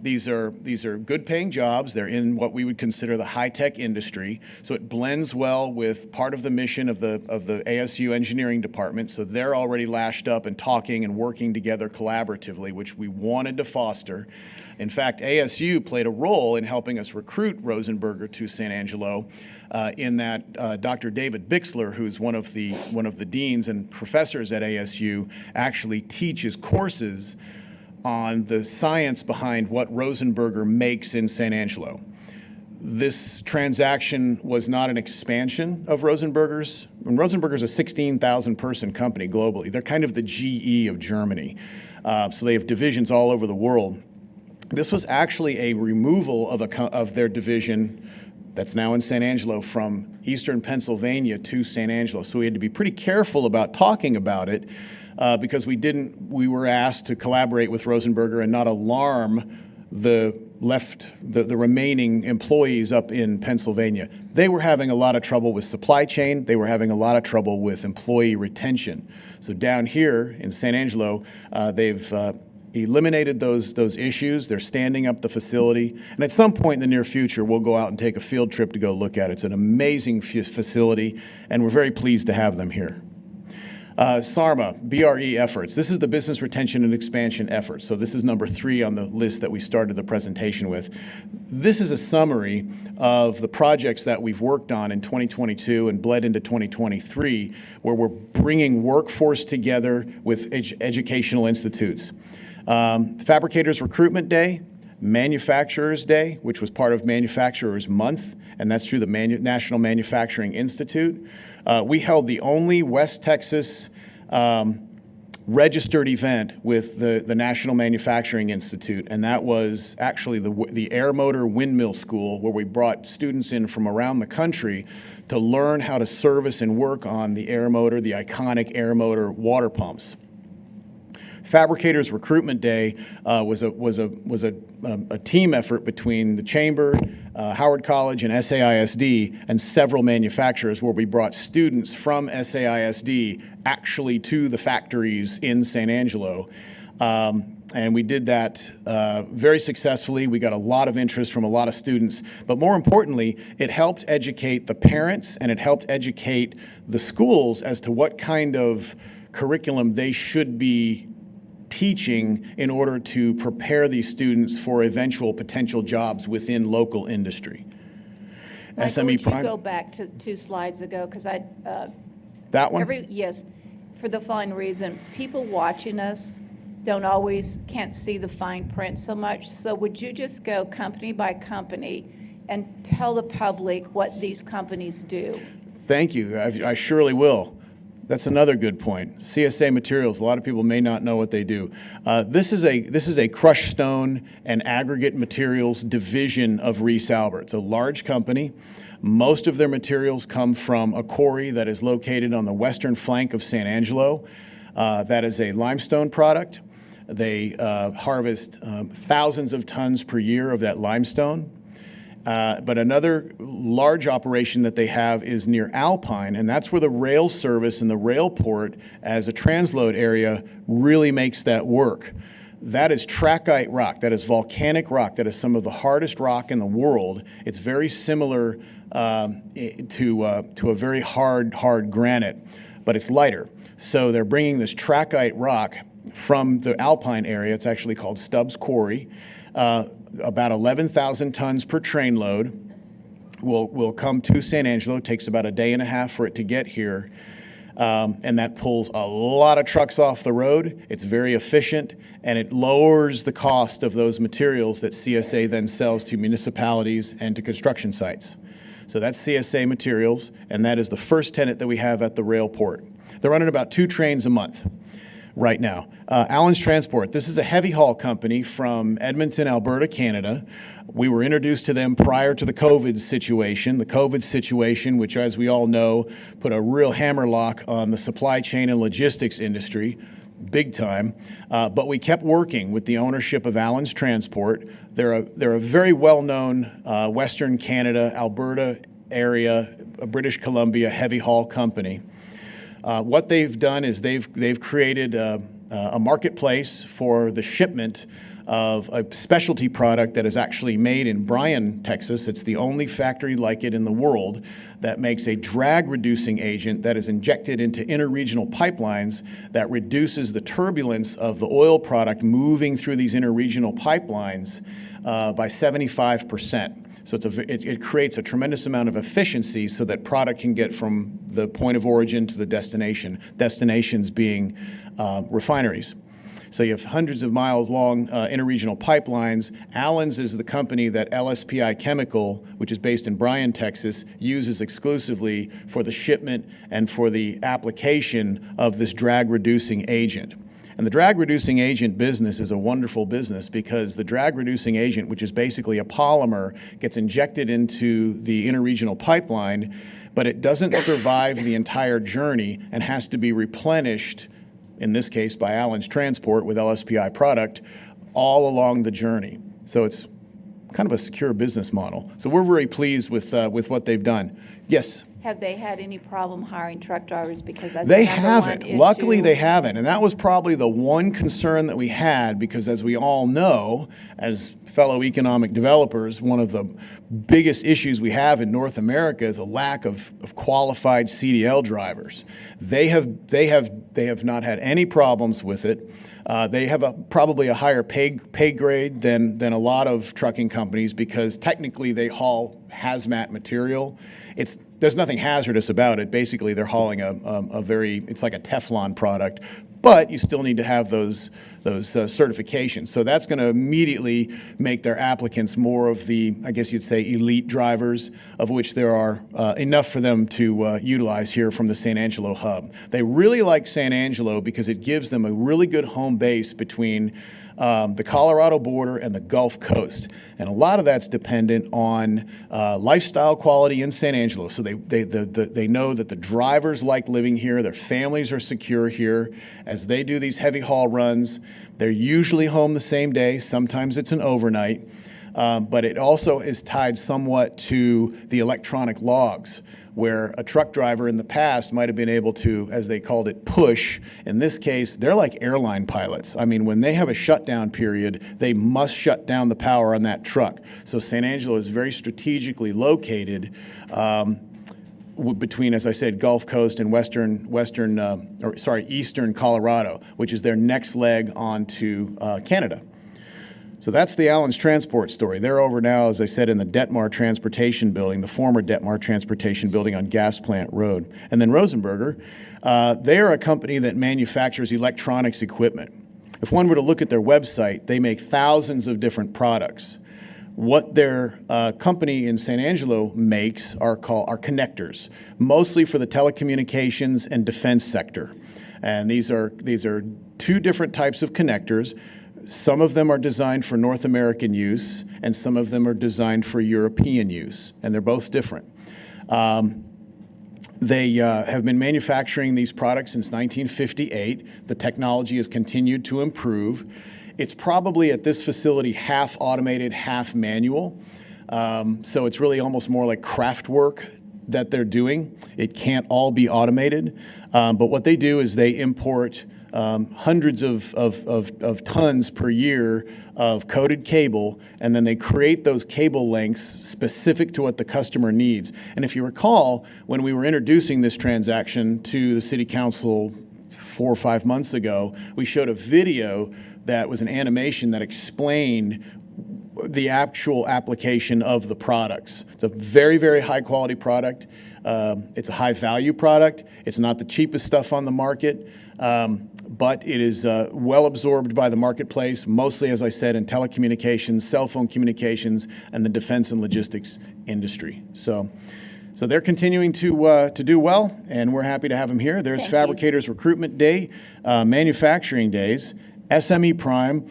These are good paying jobs. They're in what we would consider the high-tech industry, so it blends well with part of the mission of the ASU engineering department. So they're already lashed up and talking and working together collaboratively, which we wanted to foster. In fact, ASU played a role in helping us recruit Rosenberger to San Angelo, in that Dr. David Bixler, who's one of the deans and professors at ASU, actually teaches courses on the science behind what Rosenberger makes in San Angelo. This transaction was not an expansion of Rosenberger's. And Rosenberger's a 16,000 person company globally. They're kind of the GE of Germany. So they have divisions all over the world. This was actually a removal of their division that's now in San Angelo from eastern Pennsylvania to San Angelo. So we had to be pretty careful about talking about it, because we were asked to collaborate with Rosenberger and not alarm the remaining employees up in Pennsluania. They were having a lot of trouble with supply chain. They were having a lot of trouble with employee retention. So down here in San Angelo, they've eliminated those issues. They're standing up the facility. And at some point in the near future, we'll go out and take a field trip to go look at it. It's an amazing facility, and we're very pleased to have them here. SARMA, BRE efforts. This is the business retention and expansion efforts. So this is number 3 on the list that we started the presentation with. This is a summary of the projects that we've worked on in 2022 and bled into 2023, where we're bringing workforce together with educational institutes. Fabricators Recruitment Day, Manufacturers Day, which was part of Manufacturers Month, and that's through the National Manufacturing Institute. We held the only West Texas registered event with the National Manufacturing Institute, and that was actually the Air Motor Windmill School, where we brought students in from around the country to learn how to service and work on the Air Motor, the iconic Air Motor water pumps. Fabricators Recruitment Day was a team effort between the Chamber, Howard College, and SAISD, and several manufacturers, where we brought students from SAISD actually to the factories in San Angelo. And we did that very successfully. We got a lot of interest from a lot of students. But more importantly, it helped educate the parents, and it helped educate the schools as to what kind of curriculum they should be teaching in order to prepare these students for eventual potential jobs within local industry. Michael, would you go back to 2 slides ago? Because that one? Yes, for the following reason. People watching us can't see the fine print so much. So would you just go company by company and tell the public what these companies do? Thank you. I surely will. That's another good point. CSA Materials, a lot of people may not know what they do. This is a crushed stone and aggregate materials division of Reese Albert. It's a large company. Most of their materials come from a quarry that is located on the western flank of San Angelo. That is a limestone product. They harvest thousands of tons per year of that limestone. But another large operation that they have is near Alpine, and that's where the rail service and the rail port as a transload area really makes that work. That is trachyte rock. That is volcanic rock. That is some of the hardest rock in the world. It's very similar to a very hard granite, but it's lighter. So they're bringing this trachyte rock from the Alpine area. It's actually called Stubbs Quarry. About 11,000 tons per train load will come to San Angelo. It takes about a day and a half for it to get here. And that pulls a lot of trucks off the road. It's very efficient, and it lowers the cost of those materials that CSA then sells to municipalities and to construction sites. So that's CSA Materials, and that is the first tenant that we have at the rail port. They're running about 2 trains a month. right now. Allen's Transport, this is a heavy haul company from Edmonton, Alberta, Canada. We were introduced to them prior to the COVID situation. The COVID situation, which as we all know, put a real hammerlock on the supply chain and logistics industry, big time. But we kept working with the ownership of Allen's Transport. They're a very well-known Western Canada, Alberta area, British Columbia heavy haul company. What they've done is they've created a marketplace for the shipment of a specialty product that is actually made in Bryan, Texas. It's the only factory like it in the world that makes a drag-reducing agent that is injected into interregional pipelines that reduces the turbulence of the oil product moving through these interregional pipelines by 75%. So it creates a tremendous amount of efficiency so that product can get from the point of origin to the destination, destinations being refineries. So you have hundreds of miles long interregional pipelines. Allen's is the company that LSPI Chemical, which is based in Bryan, Texas, uses exclusively for the shipment and for the application of this drag-reducing agent. And the drag-reducing agent business is a wonderful business because the drag-reducing agent, which is basically a polymer, gets injected into the interregional pipeline, but it doesn't survive the entire journey and has to be replenished, in this case by Allen's Transport with LSPI product, all along the journey. So it's kind of a secure business model. So we're very pleased with what they've done. Yes? Have they had any problem hiring truck drivers? Because that's They the number haven't. one issue. Luckily, they haven't. And that was probably the one concern that we had because as we all know, as fellow economic developers, one of the biggest issues we have in North America is a lack of qualified CDL drivers. They have not had any problems with it. They have probably a higher pay grade than a lot of trucking companies because technically they haul hazmat material. There's nothing hazardous about it. Basically, they're hauling it's like a Teflon product, but you still need to have those certifications. So that's going to immediately make their applicants more of the, I guess you'd say, elite drivers, of which there are enough for them to utilize here from the San Angelo hub. They really like San Angelo because it gives them a really good home base between the Colorado border and the Gulf Coast. And a lot of that's dependent on lifestyle quality in San Angelo. So they know that the drivers like living here, their families are secure here. As they do these heavy haul runs, they're usually home the same day. Sometimes it's an overnight. But it also is tied somewhat to the electronic logs, where a truck driver in the past might have been able to, as they called it, push. In this case, they're like airline pilots. I mean, when they have a shutdown period, they must shut down the power on that truck. So San Angelo is very strategically located between, as I said, Gulf Coast and eastern Colorado, which is their next leg onto Canada. So that's the Allen's Transport story. They're over now, as I said, in the Detmar Transportation Building, the former Detmar Transportation Building on Gas Plant Road. And then Rosenberger, they are a company that manufactures electronics equipment. If one were to look at their website, they make thousands of different products. What their company in San Angelo makes are connectors, mostly for the telecommunications and defense sector. And these are two different types of connectors. Some of them are designed for North American use, and some of them are designed for European use, and they're both different. They have been manufacturing these products since 1958. The technology has continued to improve. It's probably at this facility half automated, half manual. So it's really almost more like craft work that they're doing. It can't all be automated. But what they do is they import hundreds of tons per year of coated cable, and then they create those cable lengths specific to what the customer needs. And if you recall, when we were introducing this transaction to the City Council 4 or 5 months ago, we showed a video that was an animation that explained the actual application of the products. It's a very, very high quality product. It's a high value product. It's not the cheapest stuff on the market. But it is well absorbed by the marketplace, mostly, as I said, in telecommunications, cell phone communications, and the defense and logistics industry. So So they're continuing to do well, and we're happy to have them here. There's Thank you. Fabricators Recruitment Day, Manufacturing Days, SME Prime.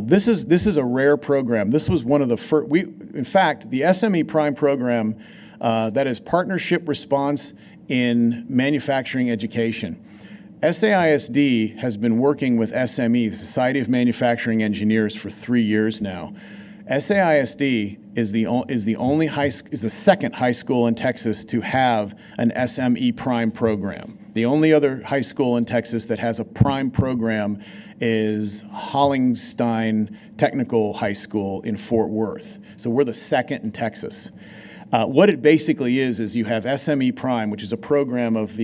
This is a rare program. This was one of the first. In fact, the SME Prime program, that is Partnership Response in Manufacturing Education. SAISD has been working with SME, the Society of Manufacturing Engineers, for 3 years now. SAISD is the second high school in Texas to have an SME Prime program. The only other high school in Texas that has a Prime program is Hollingstein Technical High School in Fort Worth. So we're the second in Texas. What it basically is you have SME Prime, which is a program of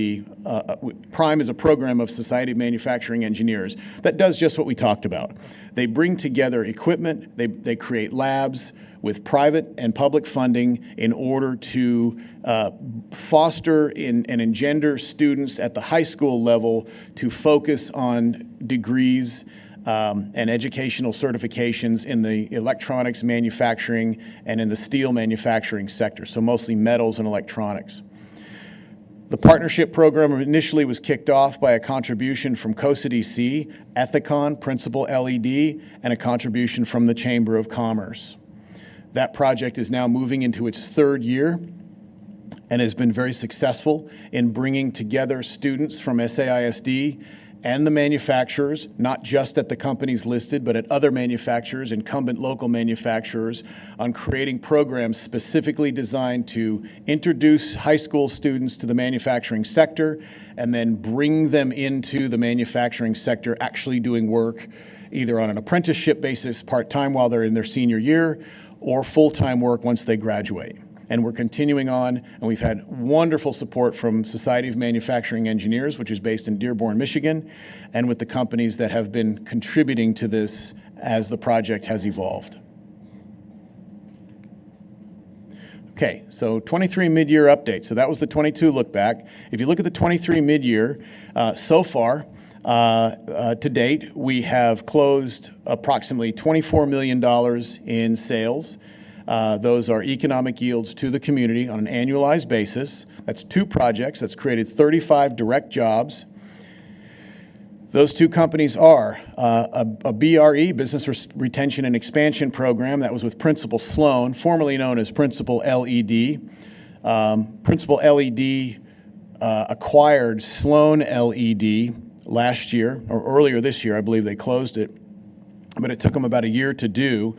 Prime is a program of Society of Manufacturing Engineers that does just what we talked about. They bring together equipment, they create labs with private and public funding in order to foster and engender students at the high school level to focus on degrees and educational certifications in the electronics manufacturing and in the steel manufacturing sector, so mostly metals and electronics. The partnership program initially was kicked off by a contribution from COSA DC, Ethicon, Principal LED, and a contribution from the Chamber of Commerce. That project is now moving into its third year and has been very successful in bringing together students from SAISD and the manufacturers, not just at the companies listed, but at other manufacturers, incumbent local manufacturers, on creating programs specifically designed to introduce high school students to the manufacturing sector and then bring them into the manufacturing sector actually doing work either on an apprenticeship basis, part-time while they're in their senior year, or full-time work once they graduate. And we're continuing on, and we've had wonderful support from Society of Manufacturing Engineers, which is based in Dearborn, Michigan, and with the companies that have been contributing to this as the project has evolved. Okay, so 23 mid-year update. So that was the 22 look back. If you look at the 23 mid-year, so far, to date, we have closed approximately $24 million in sales. Those are economic yields to the community on an annualized basis. That's 2 projects. That's created 35 direct jobs. Those 2 companies are a BRE, Business Retention and Expansion Program, that was with Principal Sloan, formerly known as Principal LED. Principal LED acquired Sloan LED last year, or earlier this year, I believe they closed it, but it took them about a year to do.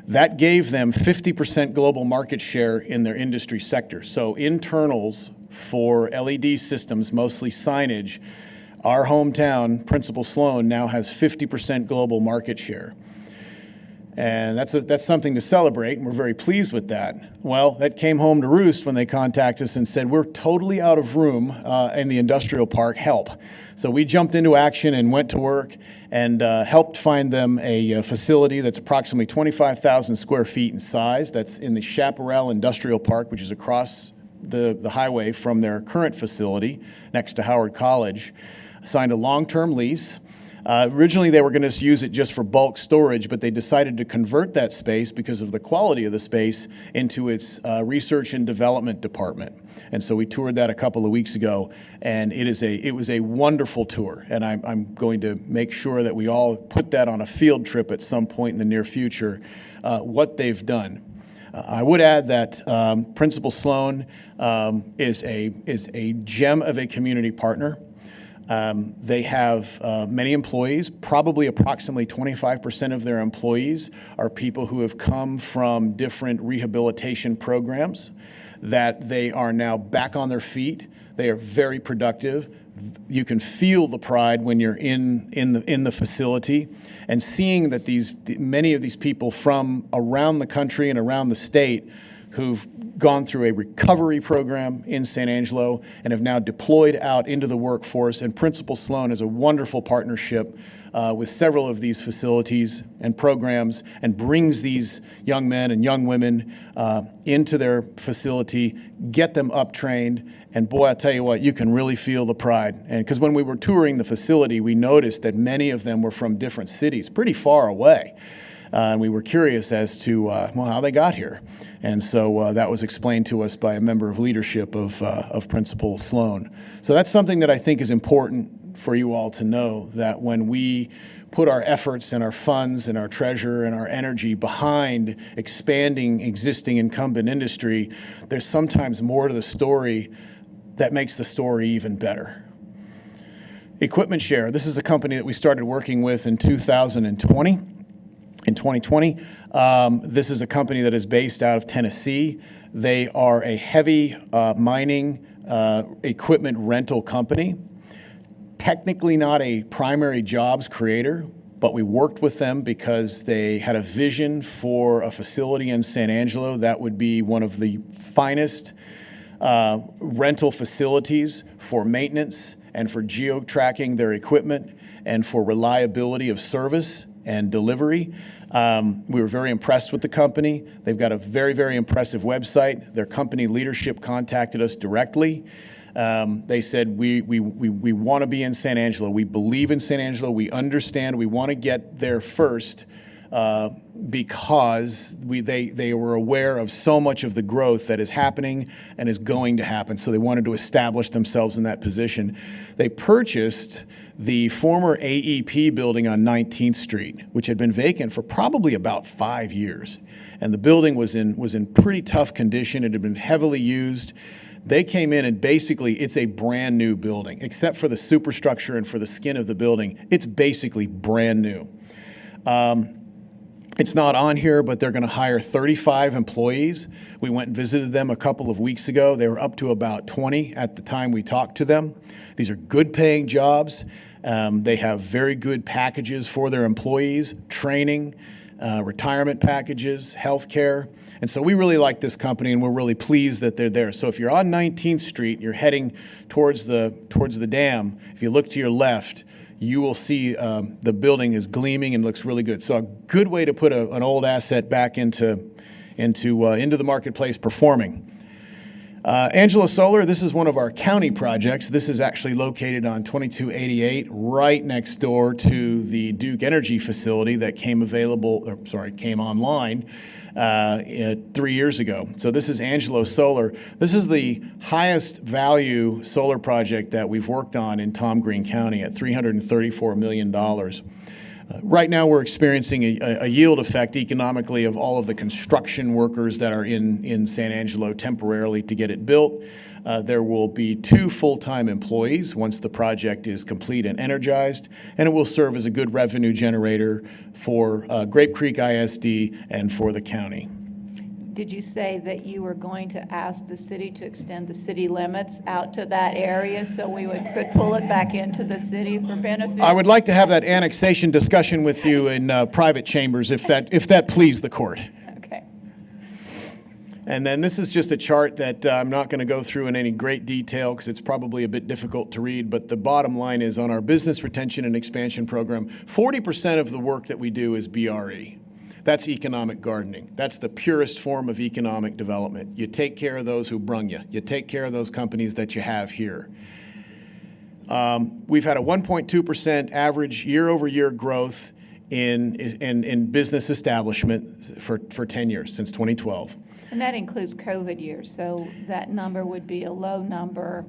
That gave them 50% global market share in their industry sector. So internals for LED systems, mostly signage, our hometown, Principal Sloan, now has 50% global market share. And that's something to celebrate, and we're very pleased with that. Well, that came home to roost when they contacted us and said, we're totally out of room in the industrial park, help. So we jumped into action and went to work and helped find them a facility that's approximately 25,000 square feet in size. That's in the Chaparral Industrial Park, which is across the highway from their current facility next to Howard College. Signed a long-term lease. Originally, they were going to use it just for bulk storage, but they decided to convert that space because of the quality of the space into its research and development department. And so we toured that a couple of weeks ago, and it was a wonderful tour. And I'm going to make sure that we all put that on a field trip at some point in the near future, what they've done. I would add that Principal Sloan is a gem of a community partner. They have many employees. Probably approximately 25% of their employees are people who have come from different rehabilitation programs, that they are now back on their feet. They are very productive. You can feel the pride when you're in the facility, and seeing that many of these people from around the country and around the state who've gone through a recovery program in San Angelo and have now deployed out into the workforce. And Principal Sloan is a wonderful partnership with several of these facilities and programs, and brings these young men and young women into their facility, get them up-trained, and boy, I tell you what, you can really feel the pride. And because when we were touring the facility, we noticed that many of them were from different cities, pretty far away. And we were curious as to, well, how they got here. And so that was explained to us by a member of leadership of Principal Sloan. So that's something that I think is important for you all to know, that when we put our efforts and our funds and our treasure and our energy behind expanding existing incumbent industry, there's sometimes more to the story that makes the story even better. Equipment Share, this is a company that we started working with in 2020. In 2020, this is a company that is based out of Tennessee. They are a heavy mining equipment rental company. Technically not a primary jobs creator, but we worked with them because they had a vision for a facility in San Angelo that would be one of the finest rental facilities for maintenance and for geo-tracking their equipment and for reliability of service and delivery. We were very impressed with the company. They've got a very, very impressive website. Their company leadership contacted us directly. They said, we want to be in San Angelo. We believe in San Angelo. We understand. We want to get there first because they were aware of so much of the growth that is happening and is going to happen. So they wanted to establish themselves in that position. They purchased the former AEP building on 19th Street, which had been vacant for probably about 5 years. And the building was in pretty tough condition. It had been heavily used. They came in and basically it's a brand new building, except for the superstructure and for the skin of the building. It's basically brand new. It's not on here, but they're going to hire 35 employees. We went and visited them a couple of weeks ago. They were up to about 20 at the time we talked to them. These are good paying jobs. They have very good packages for their employees, training, retirement packages, health care. And so we really like this company, and we're really pleased that they're there. So if you're on 19th Street, you're heading towards the dam, if you look to your left, you will see the building is gleaming and looks really good. So a good way to put an old asset back into the marketplace performing. Angelo Solar, this is one of our county projects. This is actually located on 2288, right next door to the Duke Energy facility that came online 3 years ago. So this is Angelo Solar. This is the highest value solar project that we've worked on in Tom Green County at $334 million. Right now we're experiencing a yield effect economically of all of the construction workers that are in San Angelo temporarily to get it built. There will be 2 full-time employees once the project is complete and energized, and it will serve as a good revenue generator for Grape Creek ISD and for the county. Did you say that you were going to ask the city to extend the city limits out to that area so we could pull it back into the city for benefit? I would like to have that annexation discussion with you in private chambers if that pleased the court. Okay. And then this is just a chart that I'm not going to go through in any great detail because it's probably a bit difficult to read, but the bottom line is on our business retention and expansion program, 40% of the work that we do is BRE. That's economic gardening. That's the purest form of economic development. You take care of those who brung you. You take care of those companies that you have here. We've had a 1.2% average year-over-year growth in business establishment for 10 years, since 2012. And that includes COVID years, so that number would be a low number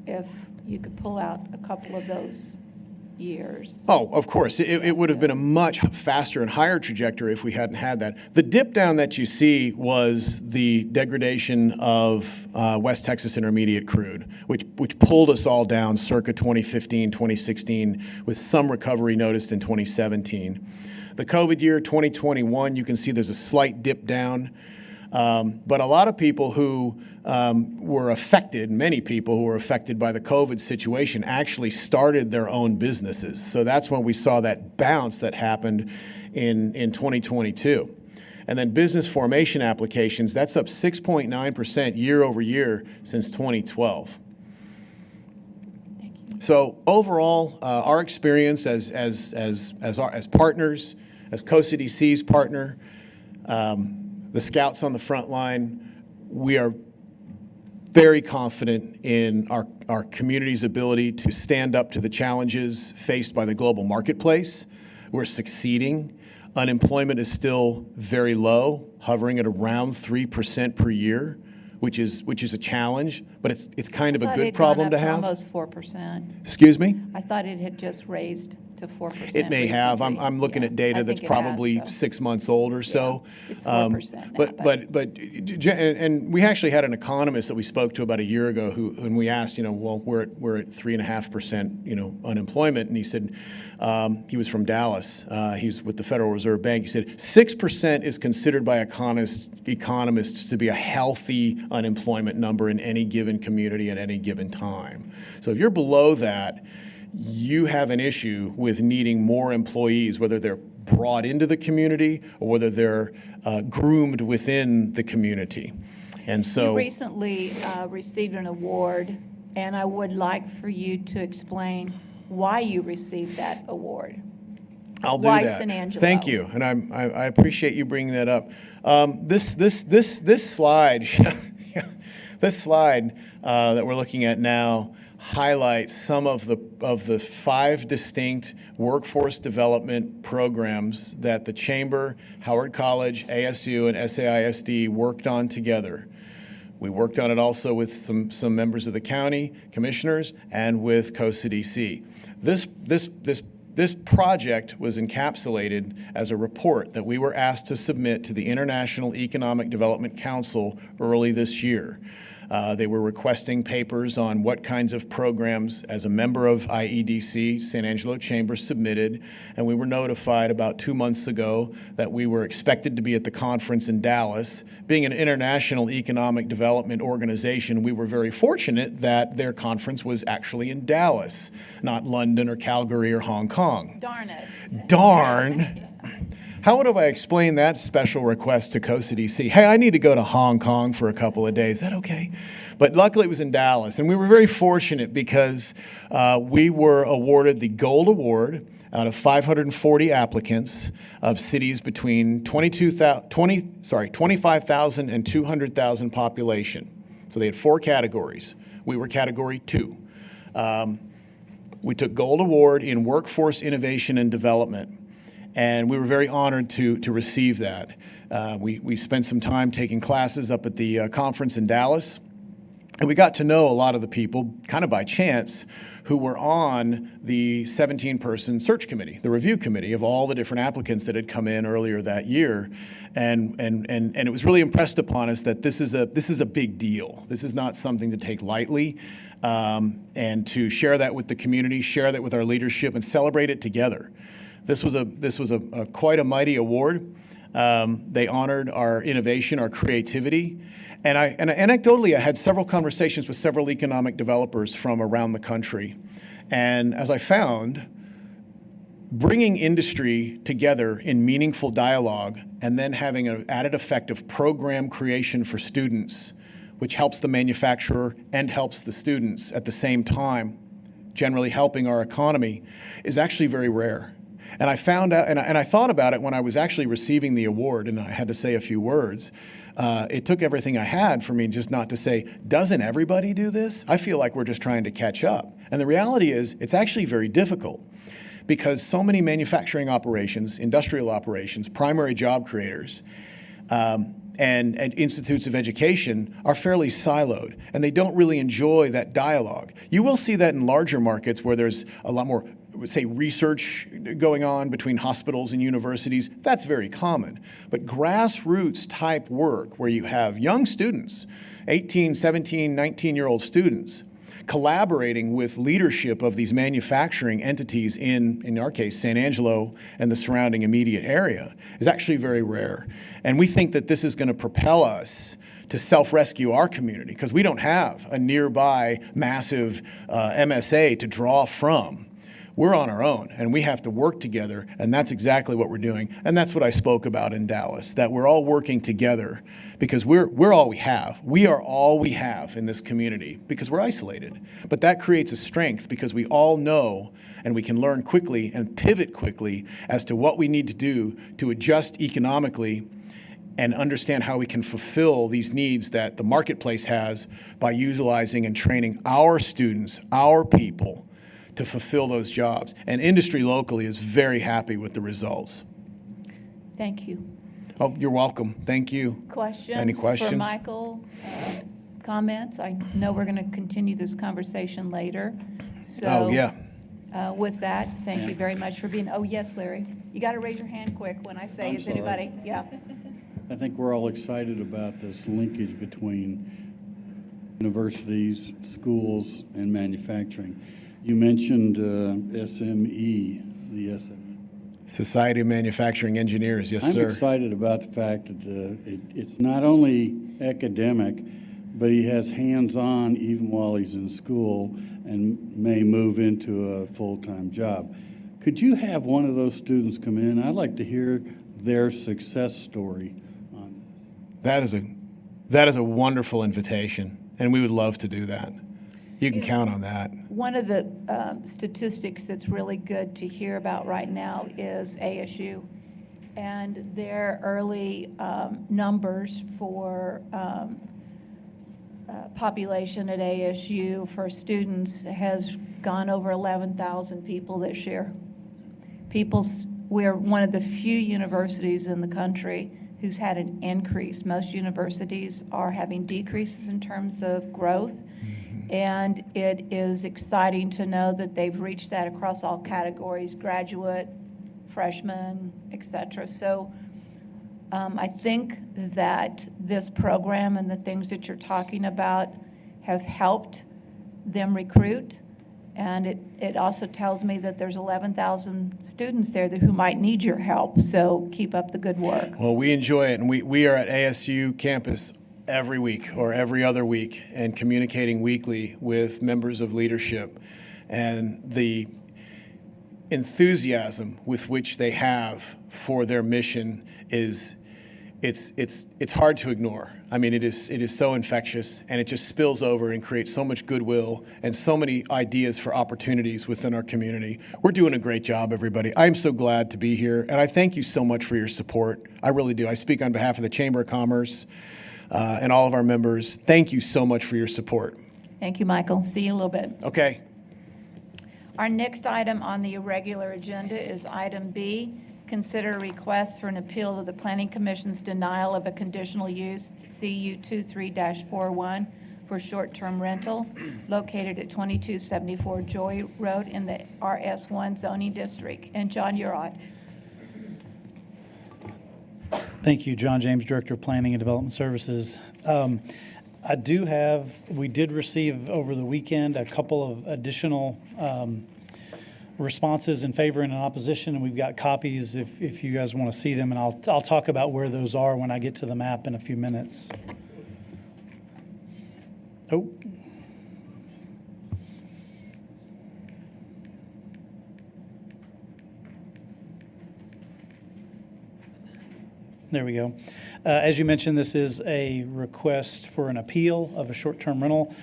if you could pull out a couple of those years. Oh, of course. It would have been a much faster and higher trajectory if we hadn't had that. The dip down that you see was the degradation of West Texas Intermediate crude, which pulled us all down circa 2015, 2016, with some recovery noticed in 2017. The COVID year, 2021, you can see there's a slight dip down. But a lot of people who were affected, many people who were affected by the COVID situation actually started their own businesses. So that's when we saw that bounce that happened in 2022. And then business formation applications, that's up 6.9% year over year since 2012. So overall, our experience as partners, as COCDC's partner, the scouts on the front line, we are very confident in our community's ability to stand up to the challenges faced by the global marketplace. We're succeeding. Unemployment is still very low, hovering at around 3% per year, which is a challenge, but it's kind of a good problem to have. Almost 4%. Excuse me? I thought it had just raised to 4%. It may have. I'm looking at data I that's think it has, probably so. 6 months old or so. It's 4% now, And we actually had an economist that we spoke to about a year ago and we asked, well, we're at 3.5%, unemployment, and he said, he was from Dallas. He's with the Federal Reserve Bank. He said 6% is considered by economists to be a healthy unemployment number in any given community at any given time. So if you're below that, you have an issue with needing more employees, whether they're brought into the community or whether they're groomed within the community. And so You recently received an award, and I would like for you to explain why you received that award. I'll do Why that. San Angelo? Thank you, and I appreciate you bringing that up. This slide, this slide that we're looking at now highlights some of the 5 distinct workforce development programs that the Chamber, Howard College, ASU, and SAISD worked on together. We worked on it also with some members of the county commissioners and with COSA-DC. This project was encapsulated as a report that we were asked to submit to the International Economic Development Council early this year. They were requesting papers on what kinds of programs, as a member of IEDC, San Angelo Chamber submitted, and we were notified about 2 months ago that we were expected to be at the conference in Dallas. Being an international economic development organization, we were very fortunate that their conference was actually in Dallas, not London or Calgary or Hong Kong. Darn it. Darn. How would I explain that special request to COSA-DC? Hey, I need to go to Hong Kong for a couple of days. Is that okay? But luckily it was in Dallas, and we were very fortunate because we were awarded the Gold Award out of 540 applicants of cities between 25,000 and 200,000 population. So they had 4 categories. We were category 2. We took Gold Award in Workforce Innovation and Development. And we were very honored to receive that. We spent some time taking classes up at the conference in Dallas, and we got to know a lot of the people, kind of by chance, who were on the 17-person search committee, the review committee of all the different applicants that had come in earlier that year. And it was really impressed upon us that this is a big deal. This is not something to take lightly, and to share that with the community, share that with our leadership, and celebrate it together. This was quite a mighty award. They honored our innovation, our creativity, and anecdotally, I had several conversations with several economic developers from around the country, and as I found, bringing industry together in meaningful dialogue and then having an added effect of program creation for students, which helps the manufacturer and helps the students at the same time, generally helping our economy, is actually very rare. And I found out, and I thought about it when I was actually receiving the award, and I had to say a few words. It took everything I had for me just not to say, doesn't everybody do this? I feel like we're just trying to catch up. And the reality is, it's actually very difficult because so many manufacturing operations, industrial operations, primary job creators, and institutes of education are fairly siloed, and they don't really enjoy that dialogue. You will see that in larger markets where there's a lot more, say, research going on between hospitals and universities. That's very common. But grassroots type work where you have young students, 18, 17, 19-year-old students, collaborating with leadership of these manufacturing entities in our case, San Angelo and the surrounding immediate area, is actually very rare. And we think that this is going to propel us to self-rescue our community because we don't have a nearby massive MSA to draw from. We're on our own, and we have to work together, and that's exactly what we're doing. And that's what I spoke about in Dallas, that we're all working together because we're all we have. We are all we have in this community because we're isolated. But that creates a strength because we all know and we can learn quickly and pivot quickly as to what we need to do to adjust economically and understand how we can fulfill these needs that the marketplace has by utilizing and training our students, our people, to fulfill those jobs. And industry locally is very happy with the results. Thank you. Oh, you're welcome. Thank you. Questions? Any questions? For Michael? Comments? I know we're going to continue this conversation later. Oh, yeah. With that, thank you very much for being, oh, yes, Larry. You got to raise your hand quick when I say, I'm is sorry. anybody? Yeah. I think we're all excited about this linkage between universities, schools, and manufacturing. You mentioned SME, the SME. Society of Manufacturing Engineers, yes, I'm sir. excited about the fact that it's not only academic, but he has hands-on even while he's in school and may move into a full-time job. Could you have one of those students come in? I'd like to hear their success story on this. That is a wonderful invitation, and we would love to do that. You can count on that. One of the statistics that's really good to hear about right now is ASU and their early numbers for population at ASU for students has gone over 11,000 people this year. We're one of the few universities in the country who's had an increase. Most universities are having decreases in terms of growth. And it is exciting to know that they've reached that across all categories, graduate, freshman, et cetera. So I think that this program and the things that you're talking about have helped them recruit. And it also tells me that there's 11,000 students there who might need your help. So keep up the good work. Well, we enjoy it, and we are at ASU campus every week or every other week and communicating weekly with members of leadership. And the enthusiasm with which they have for their mission is it's hard to ignore. I mean, it is so infectious, and it just spills over and creates so much goodwill and so many ideas for opportunities within our community. We're doing a great job, everybody. I'm so glad to be here, and I thank you so much for your support. I really do. I speak on behalf of the Chamber of Commerce and all of our members. Thank you so much for your support. Thank you, Michael. See you in a little bit. Okay. Our next item on the irregular agenda is item B, consider a request for an appeal of the Planning Commission's denial of a conditional use CU 23-41 for short-term rental located at 2274 Joy Road in the RS1 zoning district. And John, you're on. Thank you, John James, Director of Planning and Development Services. We did receive over the weekend a couple of additional responses in favor and in opposition, and we've got copies if you guys want to see them, and I'll talk about where those are when I get to the map in a few minutes. Oh. There we go. As you mentioned, this is a request for an appeal of a short-term rental.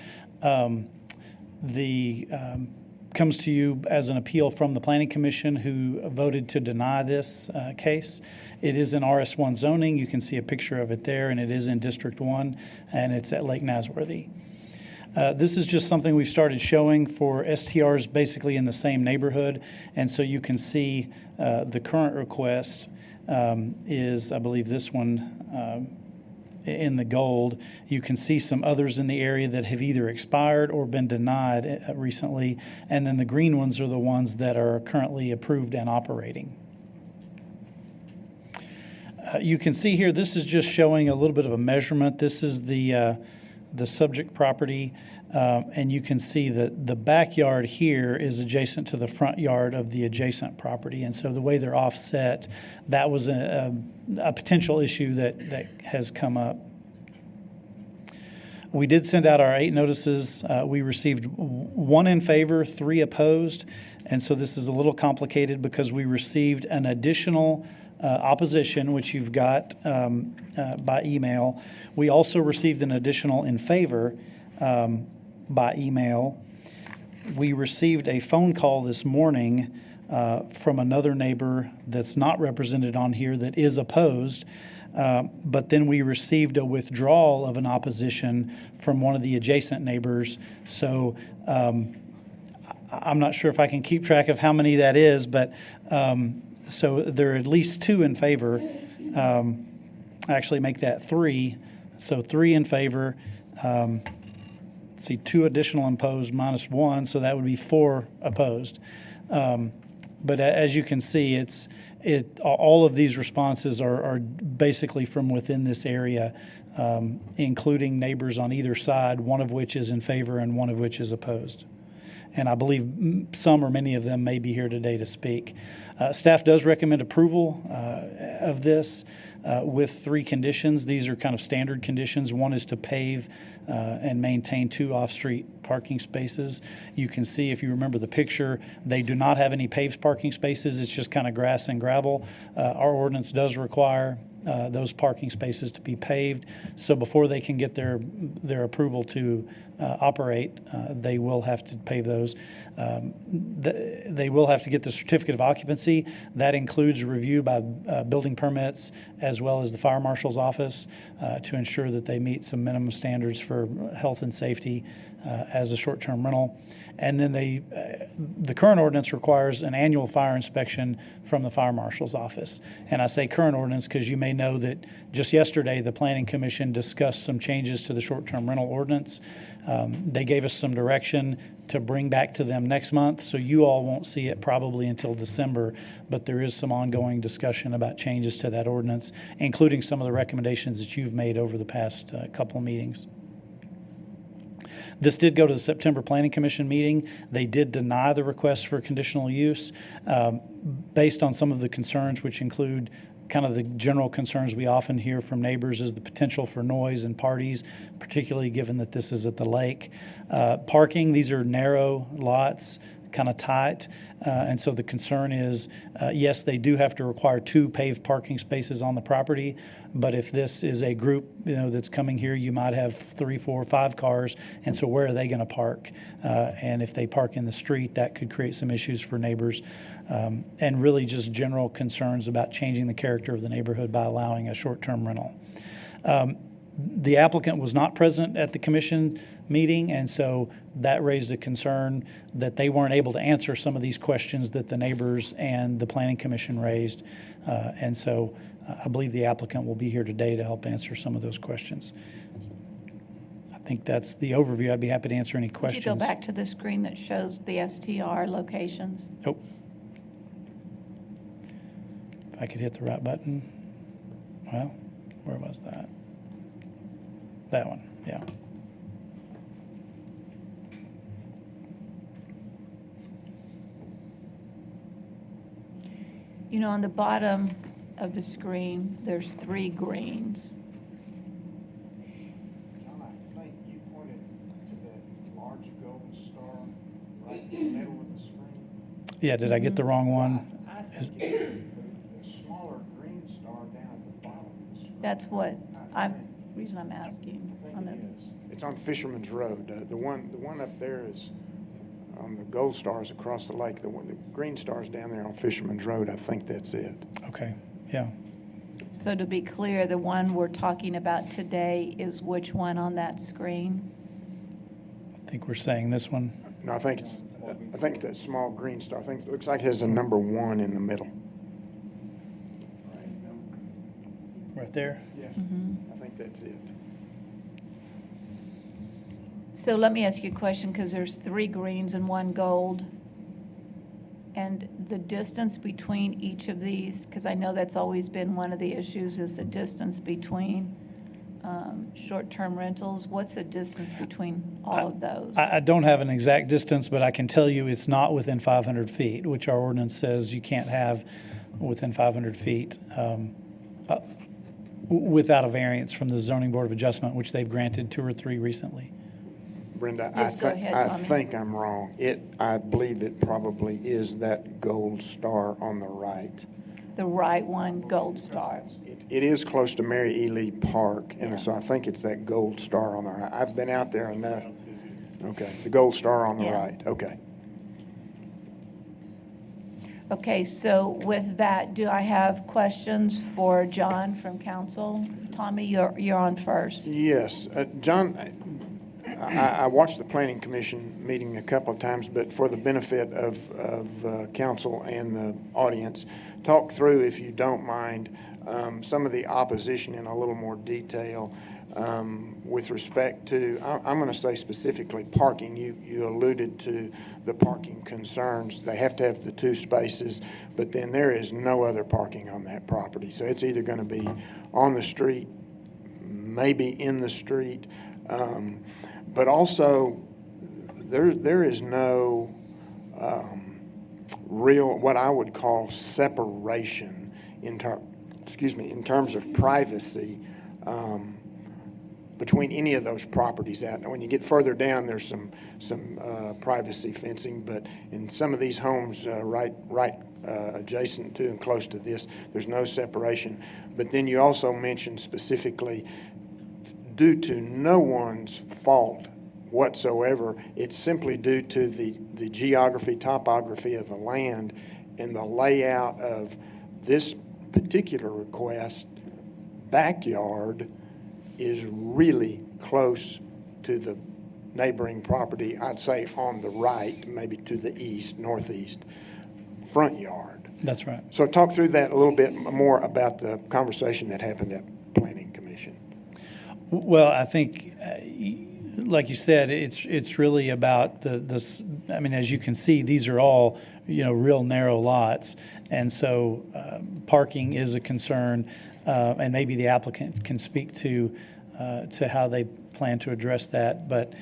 Comes to you as an appeal from the Planning Commission, who voted to deny this case. It is in RS1 zoning. You can see a picture of it there, and it is in District 1, and it's at Lake Nasworthy. This is just something we've started showing for STRs basically in the same neighborhood, and so you can see the current request is, I believe, this one in the gold. You can see some others in the area that have either expired or been denied recently, and then the green ones are the ones that are currently approved and operating. You can see here, this is just showing a little bit of a measurement. This is the subject property, and you can see that the backyard here is adjacent to the front yard of the adjacent property, and so the way they're offset, that was a potential issue that has come up. We did send out our 8 notices. We received 1 in favor, 3 opposed, and so this is a little complicated because we received an additional opposition, which you've got by email. We also received an additional in favor by email. We received a phone call this morning from another neighbor that's not represented on here that is opposed, but then we received a withdrawal of an opposition from one of the adjacent neighbors. So I'm not sure if I can keep track of how many that is, but So there are at least 2 in favor. Actually, make that 3. So 3 in favor. See, 2 additional opposed minus 1, so that would be 4 opposed. But as you can see, all of these responses are basically from within this area, including neighbors on either side, one of which is in favor and one of which is opposed. And I believe some or many of them may be here today to speak. Staff does recommend approval of this with 3 conditions. These are kind of standard conditions. One is to pave and maintain 2 off-street parking spaces. You can see, if you remember the picture, they do not have any paved parking spaces. It's just kind of grass and gravel. Our ordinance does require those parking spaces to be paved. So before they can get their approval to operate, they will have to pave those. They will have to get the certificate of occupancy. That includes a review by building permits as well as the fire marshal's office to ensure that they meet some minimum standards for health and safety as a short-term rental. And then the current ordinance requires an annual fire inspection from the fire marshal's office. And I say current ordinance because you may know that just yesterday the Planning Commission discussed some changes to the short-term rental ordinance. They gave us some direction to bring back to them next month, so you all won't see it probably until December, but there is some ongoing discussion about changes to that ordinance, including some of the recommendations that you've made over the past couple of meetings. This did go to the September Planning Commission meeting. They did deny the request for conditional use based on some of the concerns, which include kind of the general concerns we often hear from neighbors is the potential for noise and parties, particularly given that this is at the lake. Parking, these are narrow lots, kind of tight. And so the concern is, yes, they do have to require 2 paved parking spaces on the property, but if this is a group, that's coming here, you might have 3, 4, 5 cars, and so where are they going to park? And if they park in the street, that could create some issues for neighbors, and really just general concerns about changing the character of the neighborhood by allowing a short-term rental. The applicant was not present at the commission meeting, and so that raised a concern that they weren't able to answer some of these questions that the neighbors and the Planning Commission raised. And so I believe the applicant will be here today to help answer some of those questions. I think that's the overview. I'd be happy to answer any questions. Could you go back to the screen that shows the STR locations? Oh. If I could hit the right button. Well, where was that? That one, yeah. On the bottom of the screen, there's 3 greens. John, I think you pointed to that large gold star right in the middle of the screen. Yeah, did I get the wrong one? I think it's the smaller green star down at the bottom of the screen. That's what reason I'm asking. It's on Fisherman's Road. The one up there is on the gold stars across the lake. The green stars down there on Fisherman's Road. I think that's it. Okay, yeah. So to be clear, the one we're talking about today is which one on that screen? I think we're saying this one. No, I think that small green star. I think it looks like it has a number 1 in the middle. Right there? Yes. I think that's it. So let me ask you a question, because there's 3 greens and 1 gold. And the distance between each of these, because I know that's always been one of the issues, is the distance between short-term rentals. What's the distance between all of those? I don't have an exact distance, but I can tell you it's not within 500 feet, which our ordinance says you can't have within 500 feet without a variance from the Zoning Board of Adjustment, which they've granted 2 or 3 recently. Brenda, Yes, go ahead, I Tommy. think I'm wrong. I believe it probably is that gold star on the right. The right one, gold star. It is close to Mary E. Lee Park, and so I think it's that gold star on the right. I've been out there enough. Okay, the gold star on the Yeah. right, okay. Okay, so with that, do I have questions for John from council? Tommy, you're on first. Yes, John, I watched the Planning Commission meeting a couple of times, but for the benefit of council and the audience, talk through, if you don't mind, some of the opposition in a little more detail with respect to, I'm going to say specifically parking. You alluded to the parking concerns. They have to have the 2 spaces, but then there is no other parking on that property. So it's either going to be on the street, maybe in the street, but also there is no real, what I would call separation in terms of privacy between any of those properties out. Now, when you get further down, there's some privacy fencing, but in some of these homes right adjacent to and close to this, there's no separation. But then you also mentioned specifically, due to no one's fault whatsoever, it's simply due to the geography, topography of the land and the layout of this particular request backyard is really close to the neighboring property, I'd say on the right, maybe to the east, northeast, front yard. That's right. So talk through that a little bit more about the conversation that happened at Planning Commission. Well, I think, like you said, it's really about this. I mean, as you can see, these are all, real narrow lots. And so parking is a concern, and maybe the applicant can speak to how they plan to address that. But,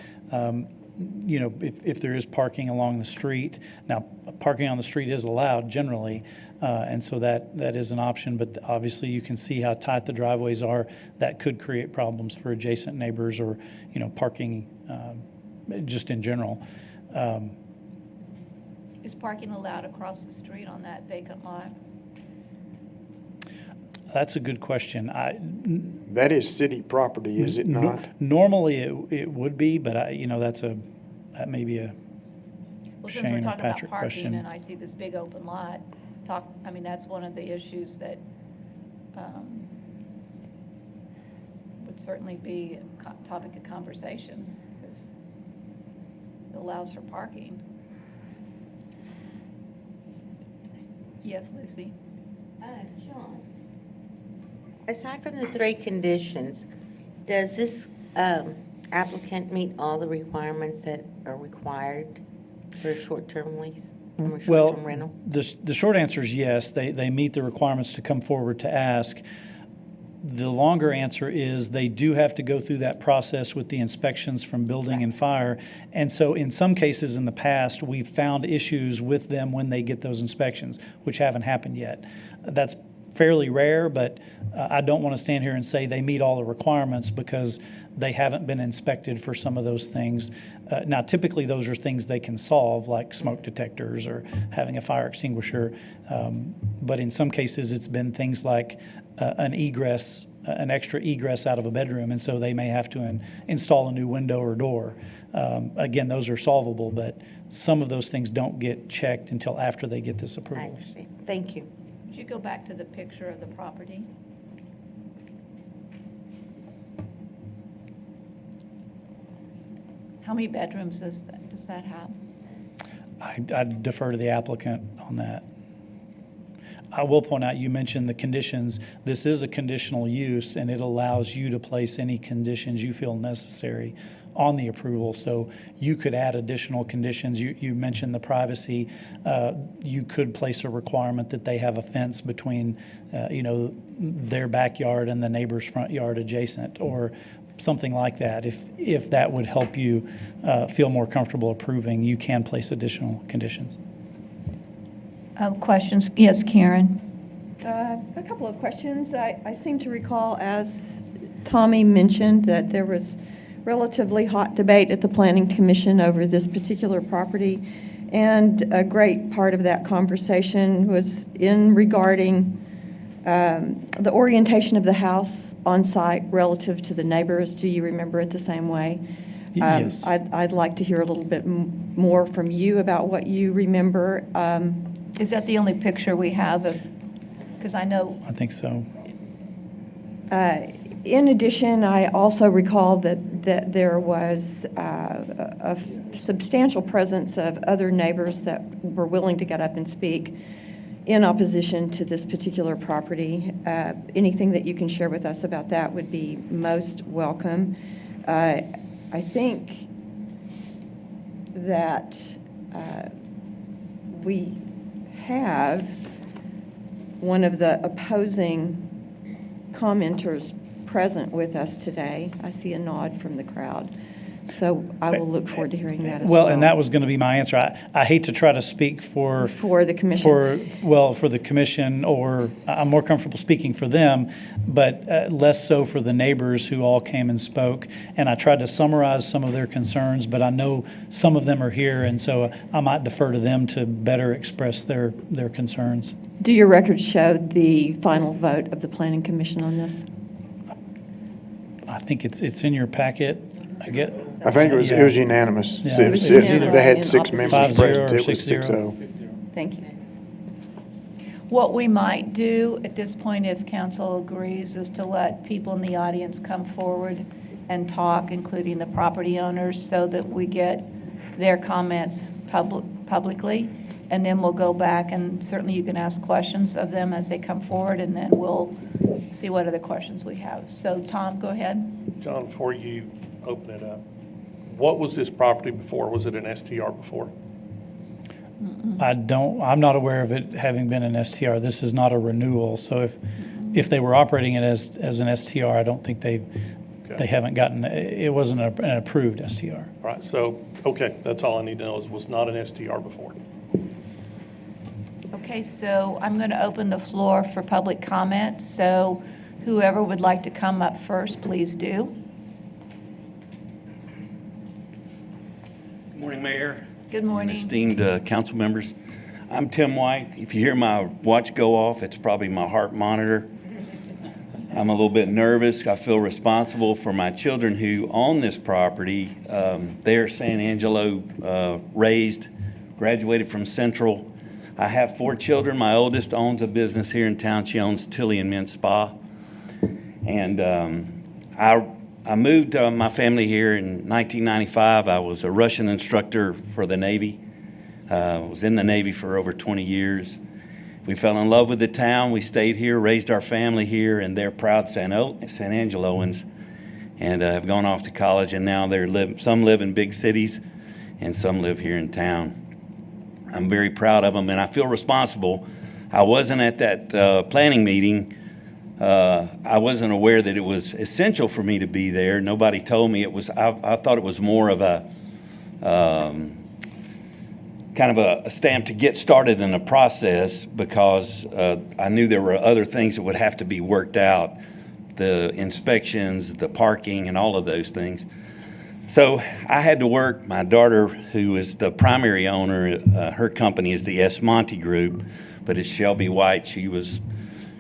if there is parking along the street, now parking on the street is allowed generally, and so that is an option. But obviously you can see how tight the driveways are. That could create problems for adjacent neighbors or, parking just in general. Is parking allowed across the street on that vacant lot? That's a good question. That is city property, is it not? Normally it would be, but that may be a Well, since we're Shane or talking about Patrick parking question. and I see this big open lot, that's one of the issues that would certainly be a topic of conversation because it allows for parking. Yes, Lucy? John, aside from the 3 conditions, does this applicant meet all the requirements that are required for a short-term lease? Or Well, short-term rental? the short answer is yes. They meet the requirements to come forward to ask. The longer answer is they do have to go through that process with the inspections from building and fire. And so in some cases in the past, we've found issues with them when they get those inspections, which haven't happened yet. That's fairly rare, but I don't want to stand here and say they meet all the requirements because they haven't been inspected for some of those things. Now, typically those are things they can solve, like smoke detectors or having a fire extinguisher. But in some cases, it's been things like an extra egress out of a bedroom, and so they may have to install a new window or door. Again, those are solvable, but some of those things don't get checked until after they get this I approval. understand. Thank you. Would you go back to the picture of the property? How many bedrooms does that have? I'd defer to the applicant on that. I will point out, you mentioned the conditions. This is a conditional use, and it allows you to place any conditions you feel necessary on the approval. So you could add additional conditions. You mentioned the privacy. You could place a requirement that they have a fence between, their backyard and the neighbor's front yard adjacent, or something like that. If that would help you feel more comfortable approving, you can place additional conditions. Questions? Yes, Karen? A couple of questions. I seem to recall, as Tommy mentioned, that there was relatively hot debate at the Planning Commission over this particular property, and a great part of that conversation was regarding the orientation of the house on site relative to the neighbors. Do you remember it the same way? Yes. I'd like to hear a little bit more from you about what you remember. Is that the only picture we have of, because I know. I think so. In addition, I also recall that that there was a substantial presence of other neighbors that were willing to get up and speak in opposition to this particular property. Anything that you can share with us about that would be most welcome. I think that we have one of the opposing commenters present with us today. I see a nod from the crowd. So I will look forward to hearing that as well. Well, and that was going to be my answer. I hate to try to speak for the commission. For the commission, or I'm more comfortable speaking for them, but less so for the neighbors who all came and spoke. And I tried to summarize some of their concerns, but I know some of them are here, and so I might defer to them to better express their concerns. Do your records show the final vote of the Planning Commission on this? I think it's in your packet. I think it was unanimous. Yeah. It was- It was either They had in 6 members 5-0 present. or It was 6-0. 6-0. Thank you. What we might do at this point, if council agrees, is to let people in the audience come forward and talk, including the property owners, so that we get their comments publicly. And then we'll go back, and certainly you can ask questions of them as they come forward, and then we'll see what other questions we have. So Tom, go ahead. John, before you open it up, what was this property before? Was it an STR before? I'm not aware of it having been an STR. This is not a renewal, so if they were operating it as an STR, I don't think they haven't gotten, it wasn't an approved STR. All right, so, okay, that's all I need to know is was not an STR before. Okay, so I'm going to open the floor for public comment. So whoever would like to come up first, please do. Good morning, Mayor. Good morning. Esteemed council members. I'm Tim White. If you hear my watch go off, it's probably my heart monitor. I'm a little bit nervous. I feel responsible for my children who own this property. They're San Angelo raised, graduated from Central. I have 4 children. My oldest owns a business here in town. She owns Tilly and Mint Spa. And I moved my family here in 1995. I was a Russian instructor for the Navy. I was in the Navy for over 20 years. We fell in love with the town. We stayed here, raised our family here, and they're proud San Angeloans, and have gone off to college. And now some live in big cities, and some live here in town. I'm very proud of them, and I feel responsible. I wasn't at that planning meeting. I wasn't aware that it was essential for me to be there. Nobody told me it was. I thought it was more of a kind of a stamp to get started in the process, because I knew there were other things that would have to be worked out, the inspections, the parking, and all of those things. So I had to work. My daughter, who is the primary owner, her company is the S. Monte Group, but it's Shelby White. She was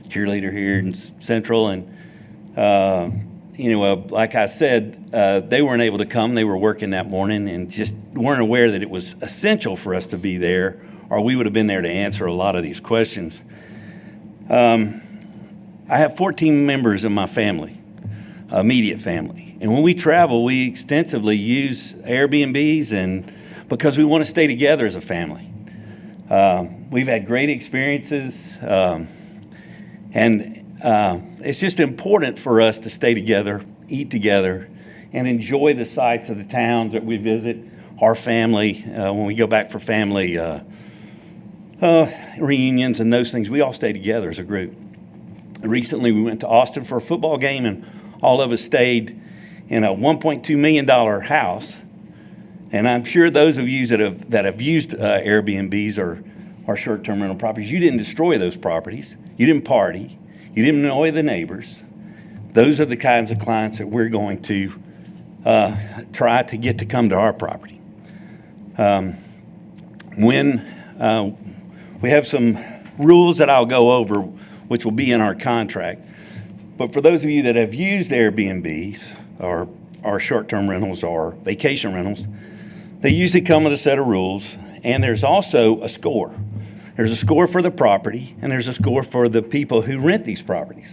cheerleader here in Central, and like I said, they weren't able to come. They were working that morning and just weren't aware that it was essential for us to be there, or we would have been there to answer a lot of these questions. I have 14 members in my family, immediate family. And when we travel, we extensively use Airbnbs, and because we want to stay together as a family. We've had great experiences, and it's just important for us to stay together, eat together, and enjoy the sights of the towns that we visit, our family. When we go back for family reunions and those things, we all stay together as a group. Recently, we went to Austin for a football game, and all of us stayed in a $1.2 million house. And I'm sure those of you that have used Airbnbs or short-term rental properties, you didn't destroy those properties. You didn't party. You didn't annoy the neighbors. Those are the kinds of clients that we're going to try to get to come to our property. When we have some rules that I'll go over, which will be in our contract. But for those of you that have used Airbnbs or short-term rentals or vacation rentals, they usually come with a set of rules, and there's also a score. There's a score for the property, and there's a score for the people who rent these properties.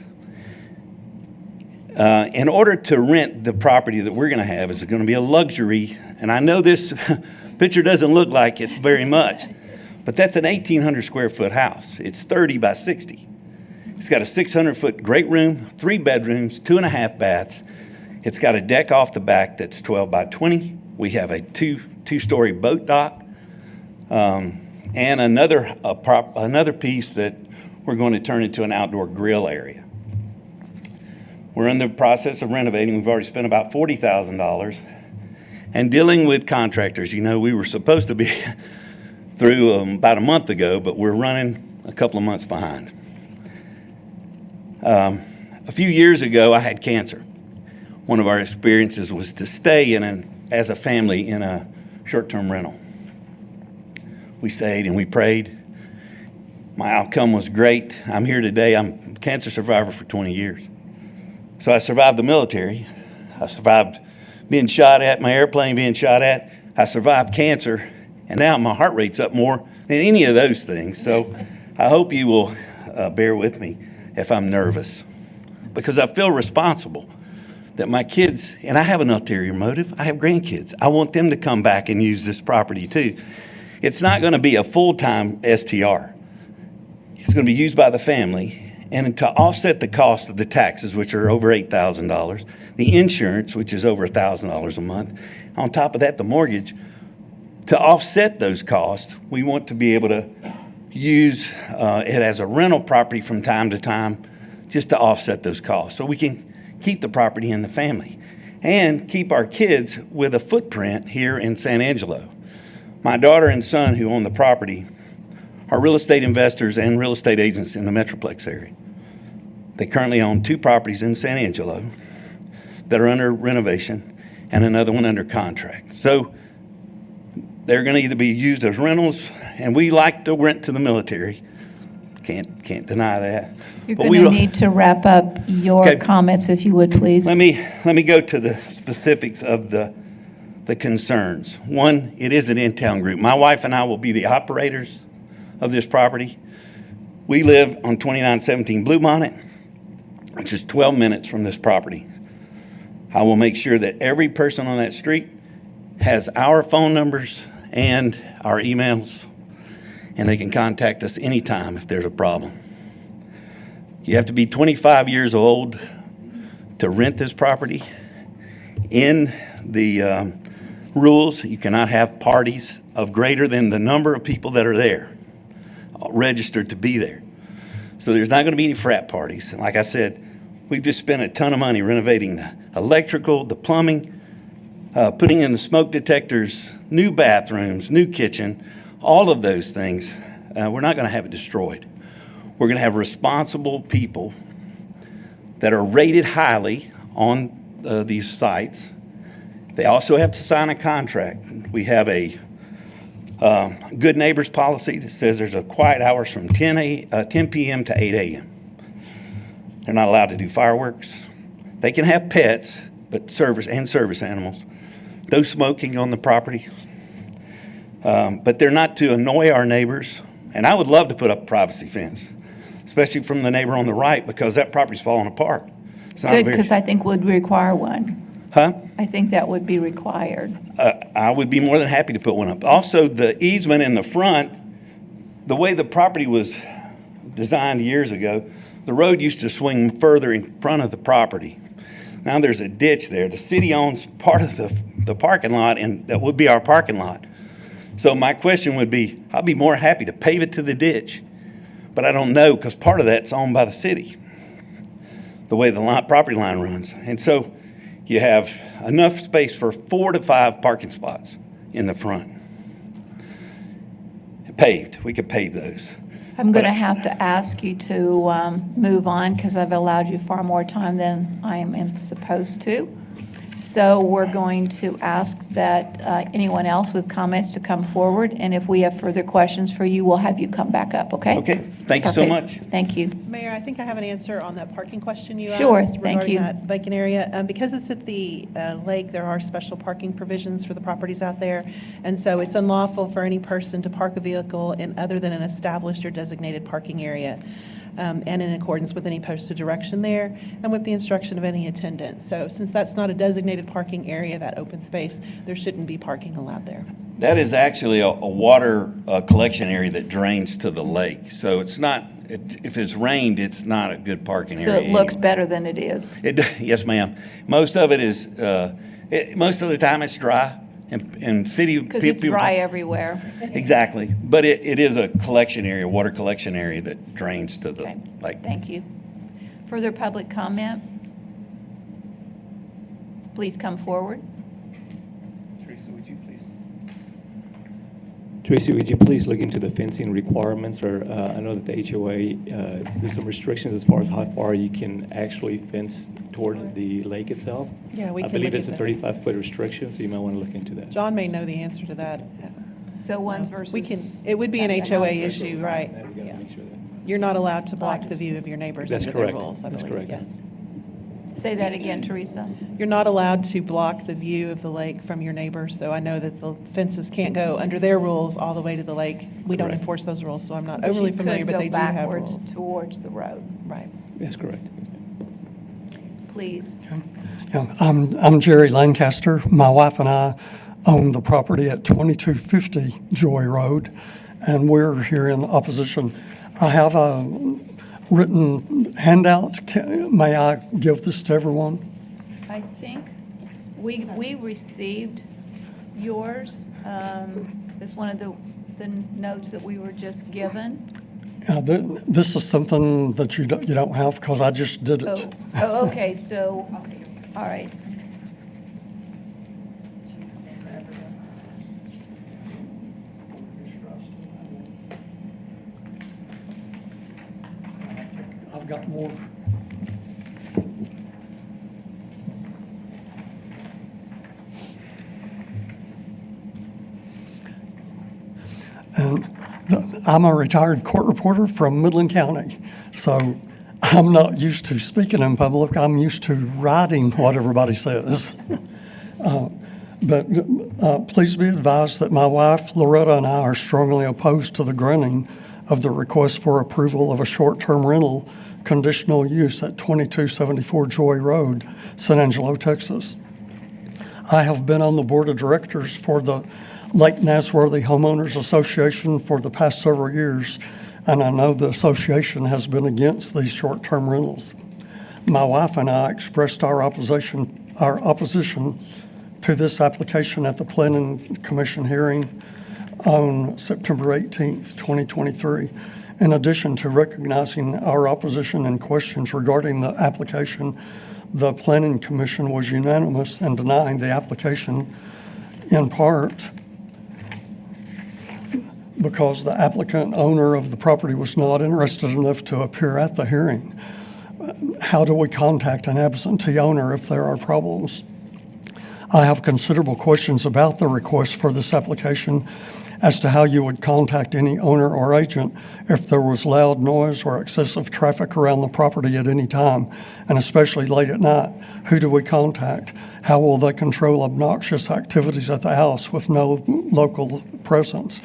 In order to rent the property that we're going to have, is going to be a luxury, and I know this picture doesn't look like it's very much, but that's an 1,800 square foot house. It's 30 by 60. It's got a 600-foot great room, 3 bedrooms, 2.5 baths. It's got a deck off the back that's 12 by 20. We have a two-story boat dock, and another piece that we're going to turn into an outdoor grill area. We're in the process of renovating. We've already spent about $40,000. And dealing with contractors, you know, we were supposed to be through about a month ago, but we're running a couple of months behind. A few years ago, I had cancer. One of our experiences was to stay as a family in a short-term rental. We stayed and we prayed. My outcome was great. I'm here today. I'm a cancer survivor for 20 years. So I survived the military. I survived being shot at, my airplane being shot at. I survived cancer, and now my heart rate's up more than any of those things. So I hope you will bear with me if I'm nervous, because I feel responsible that my kids, and I have an ulterior motive, I have grandkids. I want them to come back and use this property too. It's not going to be a full-time STR. It's going to be used by the family, and to offset the cost of the taxes, which are over $8,000, the insurance, which is over $1,000 a month, on top of that, the mortgage, to offset those costs, we want to be able to use it as a rental property from time to time just to offset those costs. So we can keep the property in the family and keep our kids with a footprint here in San Angelo. My daughter and son who own the property are real estate investors and real estate agents in the Metroplex area. They currently own 2 properties in San Angelo that are under renovation and another one under contract. So they're going to either be used as rentals, and we like to rent to the military. Can't deny that. You're But going we to will- need to wrap up your Okay. comments, if you would, please. Let me go to the specifics of the concerns. One, it is an in-town group. My wife and I will be the operators of this property. We live on 2917 Bluebonnet, which is 12 minutes from this property. I will make sure that every person on that street has our phone numbers and our emails, and they can contact us anytime if there's a problem. You have to be 25 years old to rent this property. In the rules, you cannot have parties of greater than the number of people that are there, registered to be there. So there's not going to be any frat parties. And like I said, we've just spent a ton of money renovating the electrical, the plumbing, putting in the smoke detectors, new bathrooms, new kitchen, all of those things. We're not going to have it destroyed. We're going to have responsible people that are rated highly on these sites. They also have to sign a contract. We have a good neighbors policy that says there's a quiet hours from 10 p.m. to 8 a.m. They're not allowed to do fireworks. They can have pets, but service animals. No smoking on the property. But they're not to annoy our neighbors. And I would love to put up a privacy fence, especially from the neighbor on the right, because that property's falling apart. It's not Good, very- because I think would require one. Huh? I think that would be required. I would be more than happy to put one up. Also, the easement in the front, the way the property was designed years ago, the road used to swing further in front of the property. Now there's a ditch there. The city owns part of the parking lot, and that would be our parking lot. So my question would be, I'd be more happy to pave it to the ditch, but I don't know, because part of that's owned by the city, the way the property line runs. And so you have enough space for 4 to 5 parking spots in the front. Paved, we could pave those. I'm going to have to ask you to move on, because I've allowed you far more time than I am supposed to. So we're going to ask that anyone else with comments to come forward, and if we have further questions for you, we'll have you come back up, okay? Okay, thank you so Perfect. much. Thank you. Mayor, I think I have an answer on that parking question you Sure, asked thank regarding you. that vacant area. Because it's at the lake, there are special parking provisions for the properties out there. And so it's unlawful for any person to park a vehicle in other than an established or designated parking area. and in accordance with any posted direction there, and with the instruction of any attendant. So since that's not a designated parking area, that open space, there shouldn't be parking allowed there. That is actually a water collection area that drains to the lake. So it's not, if it's rained, it's not a good parking So area. it looks anyway. better than it is. Yes, ma'am. Most of it is, most of the time it's dry, and city people. Because it's dry everywhere. Exactly. But it is a collection area, water collection area that drains to the lake. Thank you. Further public comment? Please come forward. Tracy, would you please look into the fencing requirements? Or I know that the HOA, there's some restrictions as far as how far you can actually fence toward the lake itself. Yeah, we I can believe look it's a at that. 35-foot restriction, so you might want to look into that. John may know the answer to that. So one versus. We can, it would be an That's a HOA house versus issue, lot. right? We gotta make sure that. You're not allowed to block the view of your neighbors That's under their correct. rules, I That's believe, correct. yes. Say that again, Teresa. You're not allowed to block the view of the lake from your neighbors, so I know that the fences can't go under their rules all the way to the lake. We don't Correct. enforce those rules, so I'm not But overly you familiar, could but they do go have backwards rules. towards the road. Right. That's correct. Please. Yeah, I'm Jerry Lancaster. My wife and I own the property at 2250 Joy Road, and we're here in opposition. I have a written handout. May I give this to everyone? I think we received yours as one of the notes that we were just given. This is something that you don't have because I just did it. Oh, okay, so, all right. I've got more. And I'm a retired court reporter from Midland County, so I'm not used to speaking in public. I'm used to writing what everybody says. But please be advised that my wife, Loretta, and I are strongly opposed to the granting of the request for approval of a short-term rental conditional use at 2274 Joy Road, San Angelo, Texas. I have been on the board of directors for the Lake Nasworthy Homeowners Association for the past several years, and I know the association has been against these short-term rentals. My wife and I expressed our opposition to this application at the Planning Commission hearing on September 18th, 2023. In addition to recognizing our opposition and questions regarding the application, the Planning Commission was unanimous in denying the application, in part because the applicant owner of the property was not interested enough to appear at the hearing. How do we contact an absentee owner if there are problems? I have considerable questions about the request for this application as to how you would contact any owner or agent if there was loud noise or excessive traffic around the property at any time, and especially late at night. Who do we contact? How will they control obnoxious activities at the house with no local presence?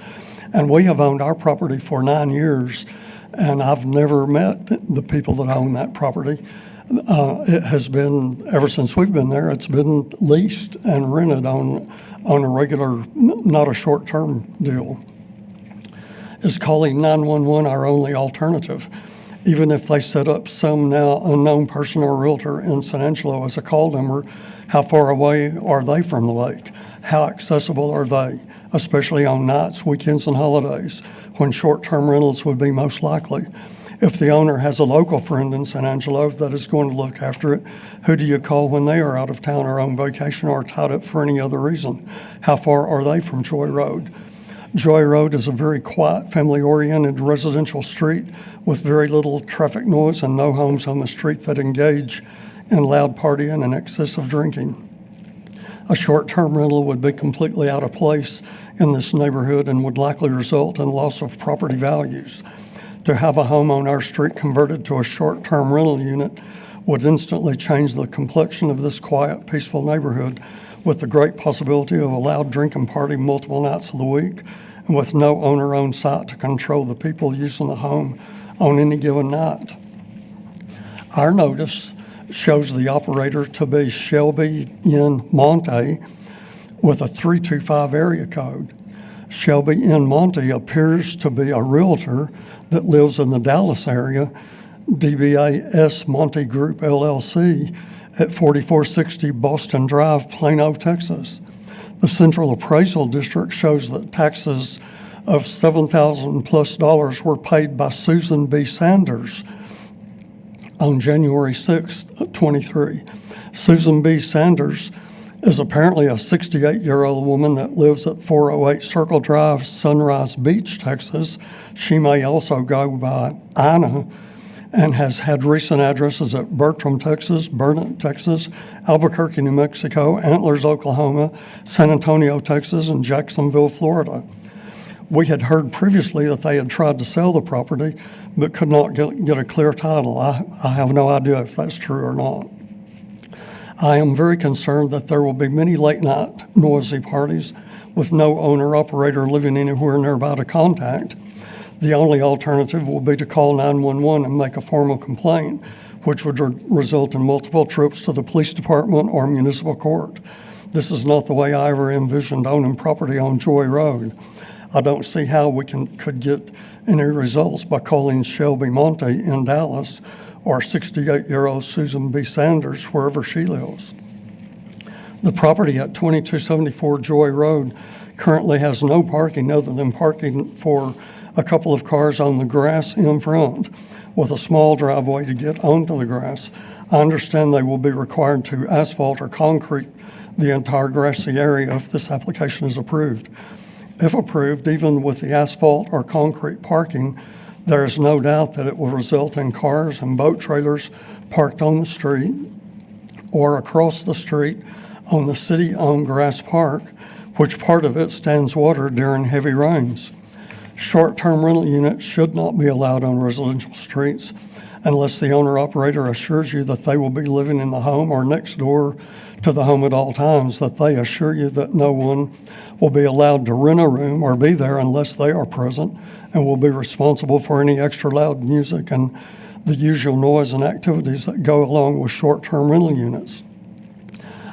And we have owned our property for 9 years, and I've never met the people that own that property. It has been, ever since we've been there, it's been leased and rented on a regular, not a short-term deal. Is calling 911 our only alternative? Even if they set up some now unknown person or realtor in San Angelo as a call number, how far away are they from the lake? How accessible are they, especially on nights, weekends, and holidays, when short-term rentals would be most likely? If the owner has a local friend in San Angelo that is going to look after it, who do you call when they are out of town or on vacation or tied up for any other reason? How far are they from Joy Road? Joy Road is a very quiet, family-oriented residential street with very little traffic noise and no homes on the street that engage in loud partying and excessive drinking. A short-term rental would be completely out of place in this neighborhood and would likely result in loss of property values. To have a home on our street converted to a short-term rental unit would instantly change the complexion of this quiet, peaceful neighborhood, with the great possibility of a loud drinking party multiple nights of the week, and with no owner on site to control the people using the home on any given night. Our notice shows the operator to be Shelby Inn Monte with a 325 area code. Shelby Inn Monte appears to be a realtor that lives in the Dallas area, DBA Monte Group LLC at 4460 Boston Drive, Plano, Texas. The Central Appraisal District shows that taxes of $7,000+ were paid by Susan B. Sanders on January 6, 23. Susan B. Sanders is apparently a 68-year-old woman that lives at 408 Circle Drive, Sunrise Beach, Texas. She may also go by Ina and has had recent addresses at Bertram, Texas, Burnett, Texas, Albuquerque, New Mexico, Antlers, Oklahoma, San Antonio, Texas, and Jacksonville, Florida. We had heard previously that they had tried to sell the property but could not get a clear title. I have no idea if that's true or not. I am very concerned that there will be many late-night noisy parties with no owner-operator living anywhere nearby to contact. The only alternative will be to call 911 and make a formal complaint, which would result in multiple trips to the police department or municipal court. This is not the way I ever envisioned owning property on Joy Road. I don't see how we could get any results by calling Shelby Monte in Dallas or 68-year-old Susan B. Sanders wherever she lives. The property at 2274 Joy Road currently has no parking other than parking for a couple of cars on the grass in front with a small driveway to get onto the grass. I understand they will be required to asphalt or concrete the entire grassy area if this application is approved. If approved, even with the asphalt or concrete parking, there is no doubt that it will result in cars and boat trailers parked on the street or across the street on the city-owned grass park, which part of it stands water during heavy rains. Short-term rental units should not be allowed on residential streets unless the owner-operator assures you that they will be living in the home or next door to the home at all times, that they assure you that no one will be allowed to rent a room or be there unless they are present and will be responsible for any extra loud music and the usual noise and activities that go along with short-term rental units.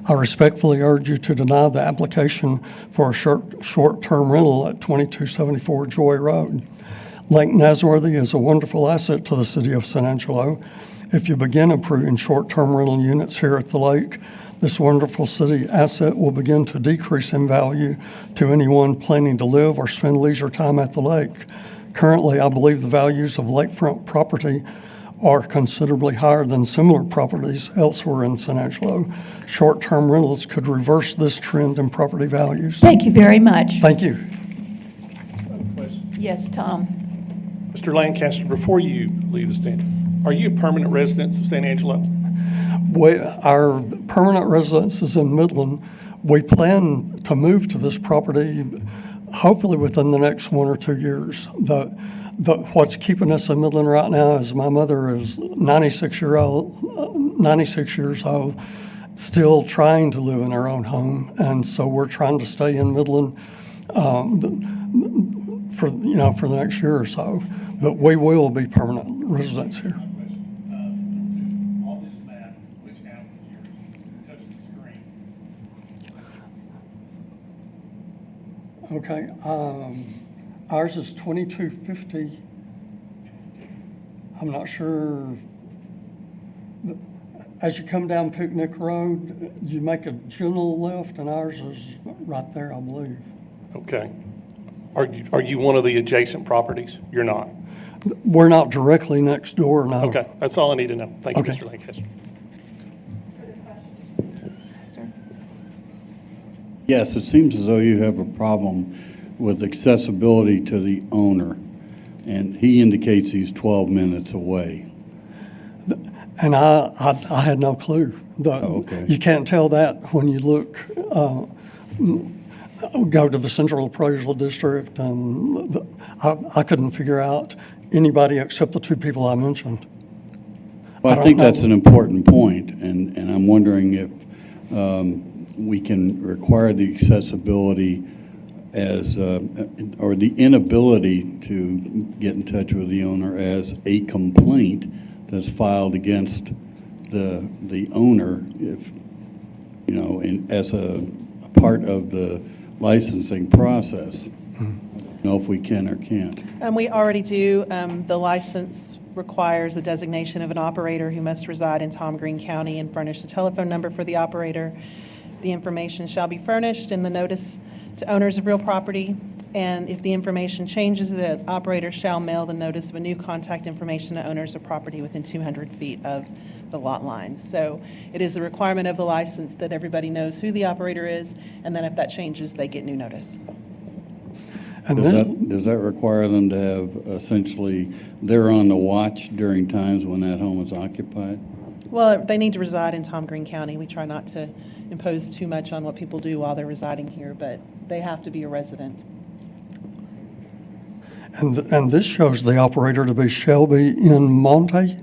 I respectfully urge you to deny the application for a short-term rental at 2274 Joy Road. Lake Nasworthy is a wonderful asset to the city of San Angelo. If you begin approving short-term rental units here at the lake, this wonderful city asset will begin to decrease in value to anyone planning to live or spend leisure time at the lake. Currently, I believe the values of lakefront property are considerably higher than similar properties elsewhere in San Angelo. Short-term rentals could reverse this trend in property values. Thank you very much. Thank you. Yes, Tom. Mr. Lancaster, before you leave the stand, are you a permanent resident of San Angelo? Our permanent residence is in Midland. We plan to move to this property hopefully within the next 1 or 2 years. What's keeping us in Midland right now is my mother is 96 years old, still trying to live in her own home, and so we're trying to stay in Midland for the next year or so. But we will be permanent residents here. On this map, which house is yours? Touch the screen. Okay, ours is 2250. I'm not sure. As you come down Picnic Road, you make a gentle left, and ours is right there, I believe. Okay. Are you one of the adjacent properties? You're not? We're not directly next door, no. Okay, that's all I need to know. Thank you, Okay. Mr. Lancaster. Yes, it seems as though you have a problem with accessibility to the owner, and he indicates he's 12 minutes away. And I had no clue. Okay. You can't tell that when you look, go to the Central Appraisal District, and I couldn't figure out anybody except the two people I mentioned. Well, I think that's an important point, and I'm wondering if we can require the accessibility as, or the inability to get in touch with the owner as a complaint that's filed against the owner, if, you know, as a part of the licensing process. I don't know if we can or can't. We already do. The license requires the designation of an operator who must reside in Tom Green County and furnish a telephone number for the operator. The information shall be furnished in the notice to owners of real property, and if the information changes, the operator shall mail the notice of a new contact information to owners of property within 200 feet of the lot lines. So it is a requirement of the license that everybody knows who the operator is, and then if that changes, they get new notice. And Does that require them to have essentially, they're on the watch during times when that home is occupied? Well, they need to reside in Tom Green County. We try not to impose too much on what people do while they're residing here, but they have to be a resident. And this shows the operator to be Shelby in Monte,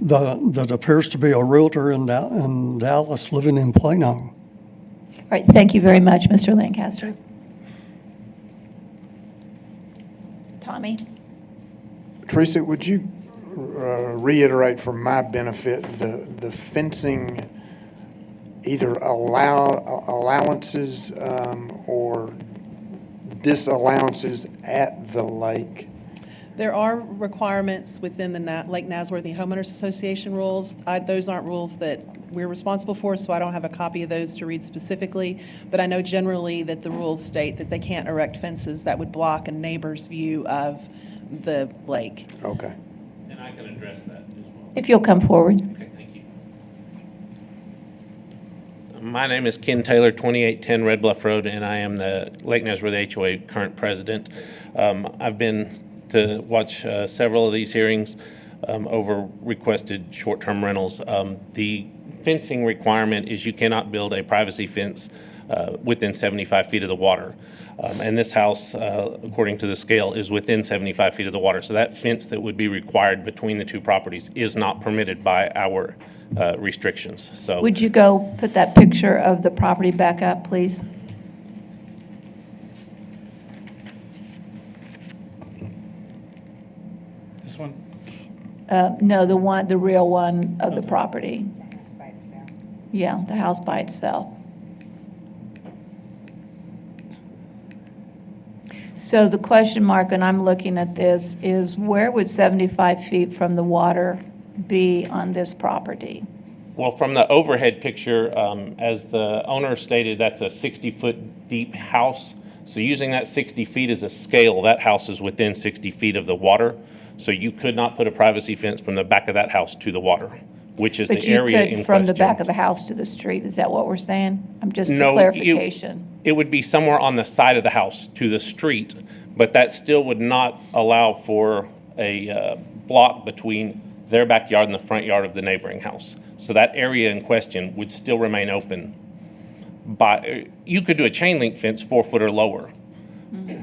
that appears to be a realtor in Dallas living in Plano. All right, thank you very much, Mr. Lancaster. Tommy? Teresa, would you reiterate for my benefit the fencing, either allowances or disallowances at the lake? There are requirements within the Lake Nasworthy Homeowners Association rules. Those aren't rules that we're responsible for, so I don't have a copy of those to read specifically. But I know generally that the rules state that they can't erect fences that would block a neighbor's view of the lake. Okay. And I can address that as well. If you'll come forward. Okay, thank you. My name is Ken Taylor, 2810 Red Bluff Road, and I am the Lake Nasworthy HOA current president. I've been to watch several of these hearings over requested short-term rentals. The fencing requirement is you cannot build a privacy fence within 75 feet of the water. And this house, according to the scale, is within 75 feet of the water. So that fence that would be required between the two properties is not permitted by our restrictions. So Would you go put that picture of the property back up, please? This one? No, the real one of the property. Yeah, the house by itself. So the question mark, and I'm looking at this, is where would 75 feet from the water be on this property? well, from the overhead picture, as the owner stated, that's a 60-foot deep house. So using that 60 feet as a scale, that house is within 60 feet of the water. So you could not put a privacy fence from the back of that house to the water, which is the area in question. But you could from the back of the house to the street, is that what we're saying? I'm just for No, clarification. it would be somewhere on the side of the house to the street, but that still would not allow for a block between their backyard and the front yard of the neighboring house. So that area in question would still remain open. You could do a chain link fence 4 foot or lower,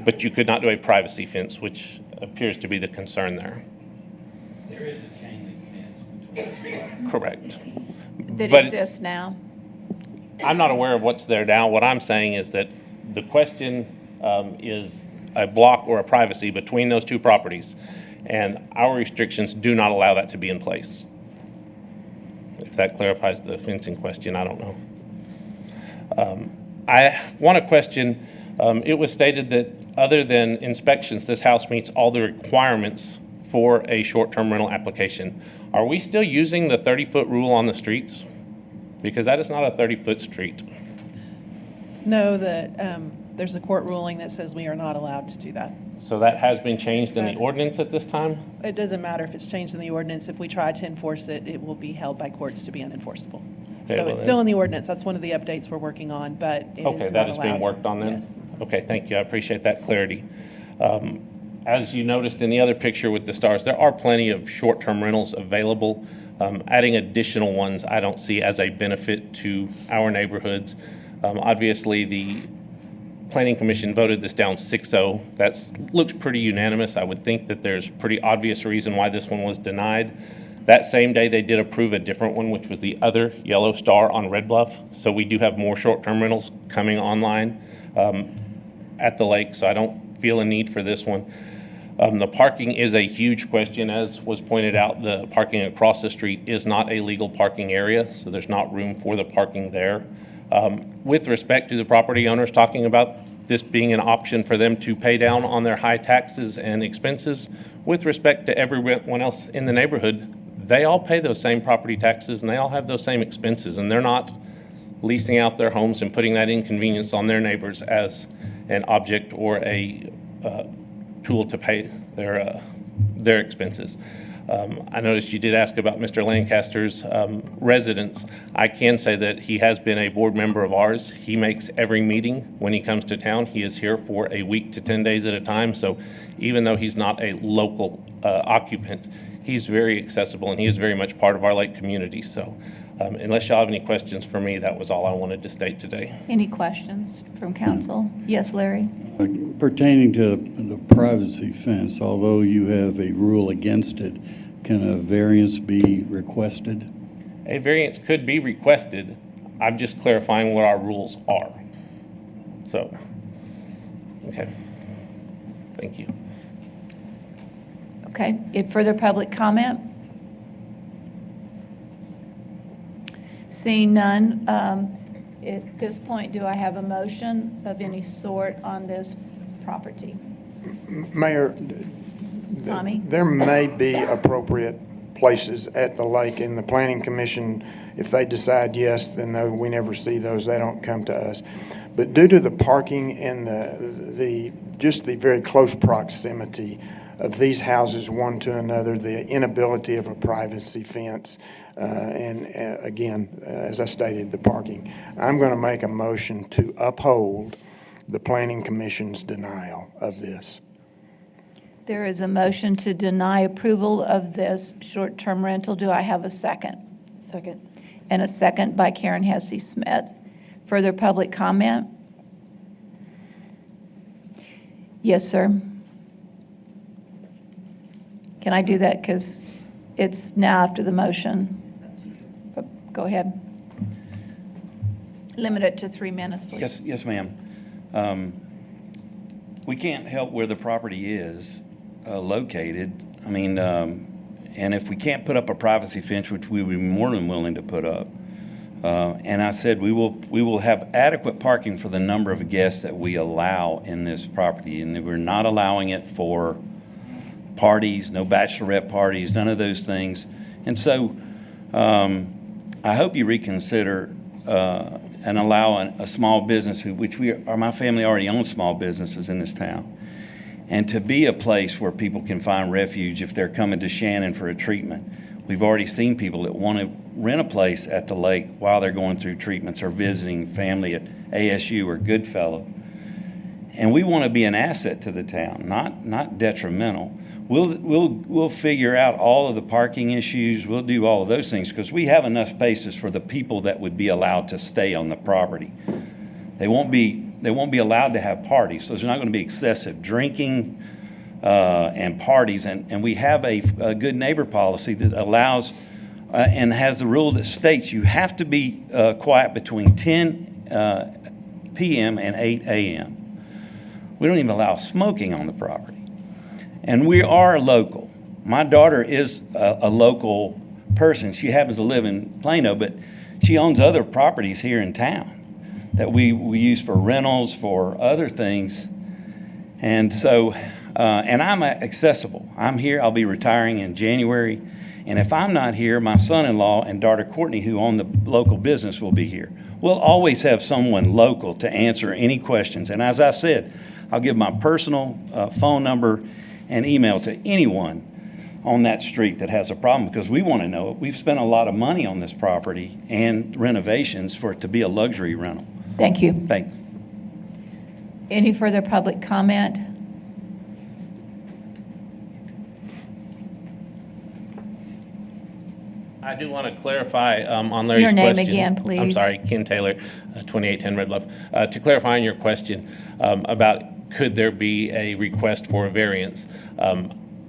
but you could not do a privacy fence, which appears to be the concern there. There is a chain link fence between. Correct. That But exists now? I'm not aware of what's there now. What I'm saying is that the question is a block or a privacy between those two properties, and our restrictions do not allow that to be in place. If that clarifies the fencing question, I don't know. I want to question, it was stated that other than inspections, this house meets all the requirements for a short-term rental application. Are we still using the 30-foot rule on the streets? Because that is not a 30-foot street. No, there's a court ruling that says we are not allowed to do that. So that has been changed in the ordinance at this time? It doesn't matter if it's changed in the ordinance. If we try to enforce it, it will be held by courts to be unenforceable. Okay, So well it's then- still in the ordinance. That's one of the updates we're working on, but it is not Okay, that is being allowed. worked on then? Yes. Okay, thank you. I appreciate that clarity. As you noticed in the other picture with the stars, there are plenty of short-term rentals available. Adding additional ones I don't see as a benefit to our neighborhoods. Obviously, the Planning Commission voted this down 6-0. That looks pretty unanimous. I would think that there's pretty obvious reason why this one was denied. That same day, they did approve a different one, which was the other yellow star on Red Bluff. So we do have more short-term rentals coming online. at the lake, so I don't feel a need for this one. The parking is a huge question. As was pointed out, the parking across the street is not a legal parking area, so there's not room for the parking there. With respect to the property owners talking about this being an option for them to pay down on their high taxes and expenses, with respect to everyone else in the neighborhood, they all pay those same property taxes and they all have those same expenses, and they're not leasing out their homes and putting that inconvenience on their neighbors as an object or a tool to pay their expenses. I noticed you did ask about Mr. Lancaster's residence. I can say that he has been a board member of ours. He makes every meeting when he comes to town. He is here for a week to 10 days at a time. So even though he's not a local occupant, he's very accessible and he is very much part of our lake community. So unless y'all have any questions for me, that was all I wanted to state today. Any questions from council? Yes, Larry? Pertaining to the privacy fence, although you have a rule against it, can a variance be requested? A variance could be requested. I'm just clarifying what our rules are. So, okay. Thank you. Okay, any further public comment? Seeing none, at this point, do I have a motion of any sort on this property? Mayor, Tommy? there may be appropriate places at the lake, and the Planning Commission, if they decide yes, then no, we never see those, they don't come to us. But due to the parking and just the very close proximity of these houses one to another, the inability of a privacy fence, and again, as I stated, the parking, I'm going to make a motion to uphold the Planning Commission's denial of this. There is a motion to deny approval of this short-term rental. Do I have a second? Second. And a second by Karen Hesse-Smith. Further public comment? Yes, sir. Can I do that because it's now after the motion? Go ahead. Limit it to 3 minutes, please. Yes, ma'am. We can't help where the property is located. I mean, and if we can't put up a privacy fence, which we would be more than willing to put up, and I said we will have adequate parking for the number of guests that we allow in this property, and we're not allowing it for parties, no bachelorette parties, none of those things. And so I hope you reconsider and allow a small business, my family already owns small businesses in this town, and to be a place where people can find refuge if they're coming to Shannon for a treatment. We've already seen people that want to rent a place at the lake while they're going through treatments or visiting family at ASU or Goodfellow. And we want to be an asset to the town, not detrimental. We'll figure out all of the parking issues. We'll do all of those things because we have enough spaces for the people that would be allowed to stay on the property. They won't be allowed to have parties. So there's not going to be excessive drinking and parties. And we have a good neighbor policy that allows and has the rule that states you have to be quiet between 10 p.m. and 8 a.m. We don't even allow smoking on the property. And we are local. My daughter is a local person. She happens to live in Plano, but she owns other properties here in town that we use for rentals, for other things. And so, and I'm accessible. I'm here. I'll be retiring in January. And if I'm not here, my son-in-law and daughter Courtney, who own the local business, will be here. We'll always have someone local to answer any questions. And as I said, I'll give my personal phone number and email to anyone on that street that has a problem because we want to know it. We've spent a lot of money on this property and renovations for it to be a luxury rental. Thank you. Thanks. Any further public comment? I do want to clarify on Larry's Your name question. again, please. I'm sorry, Ken Taylor, 2810 Red Bluff. To clarify on your question about could there be a request for a variance,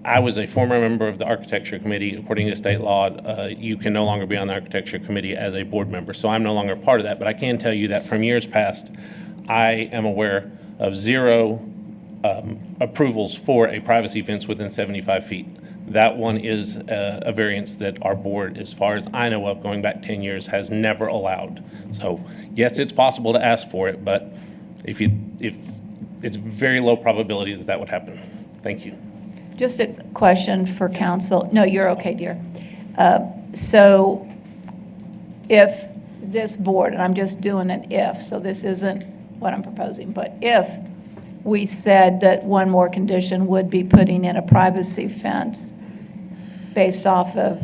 I was a former member of the Architecture Committee. According to state law, you can no longer be on the Architecture Committee as a board member, so I'm no longer part of that. But I can tell you that from years past, I am aware of 0 approvals for a privacy fence within 75 feet. That one is a variance that our board, as far as I know of, going back 10 years, has never allowed. So yes, it's possible to ask for it, but if it's very low probability that that would happen. Thank you. Just a question for council. No, you're okay, dear. So if this board, and I'm just doing an if, so this isn't what I'm proposing, but if we said that one more condition would be putting in a privacy fence based off of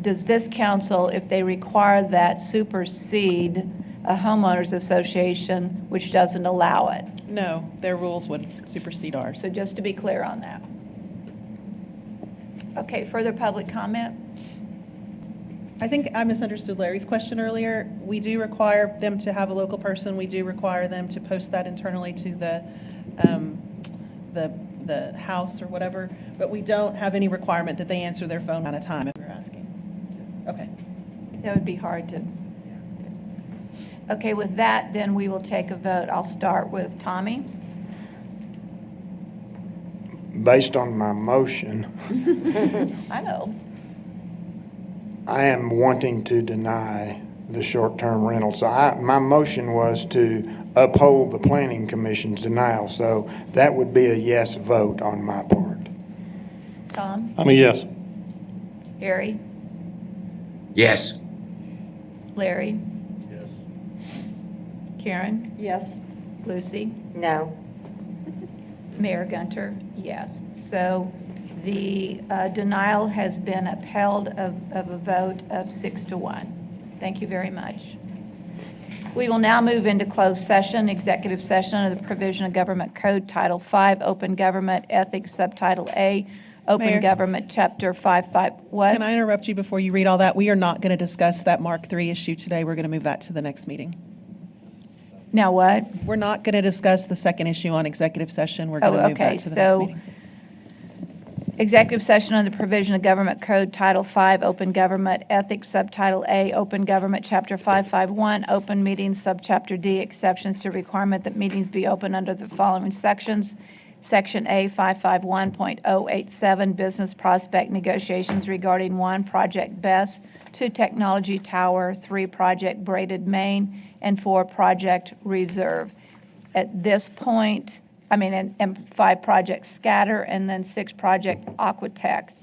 does this council, if they require that, supersede a homeowners association which doesn't allow it? No, their rules would supersede ours. So just to be clear on that. Okay, further public comment? I think I misunderstood Larry's question earlier. We do require them to have a local person. We do require them to post that internally to the house or whatever, but we don't have any requirement that they answer their phone at a time if you're asking. Okay. That would be hard to. Okay, with that, then we will take a vote. I'll start with Tommy. Based on my motion, I know. I am wanting to deny the short-term rental. So my motion was to uphold the planning commission's denial. So that would be a yes vote on my part. Tom? I'm a yes. Harry? Yes. Larry? Yes. Karen? Yes. Lucy? No. Mayor Gunter? Yes. So the denial has been upheld of a vote of 6-1. Thank you very much. We will now move into closed session, executive session under the provision of Government Code Title 5, Open Government Ethics, Subtitle A, Open Mayor? Government Chapter 55. What? Can I interrupt you before you read all that? We are not going to discuss that Mark III issue today. We're going to move that to the next meeting. Now what? We're not going to discuss the second issue on executive session. We're going to move that to the next meeting. Executive session under the provision of Government Code Title 5, Open Government Ethics, Subtitle A, Open Government Chapter 551, Open Meetings, Subchapter D, Exceptions to Requirement that meetings be open under the following sections. Section A, 551.087, Business Prospect Negotiations regarding 1, Project BESS, 2, Technology Tower, 3, Project Braided Main, and 4, Project Reserve. At this point, and 5 Project Scatter, and then 6 Project Aquatex.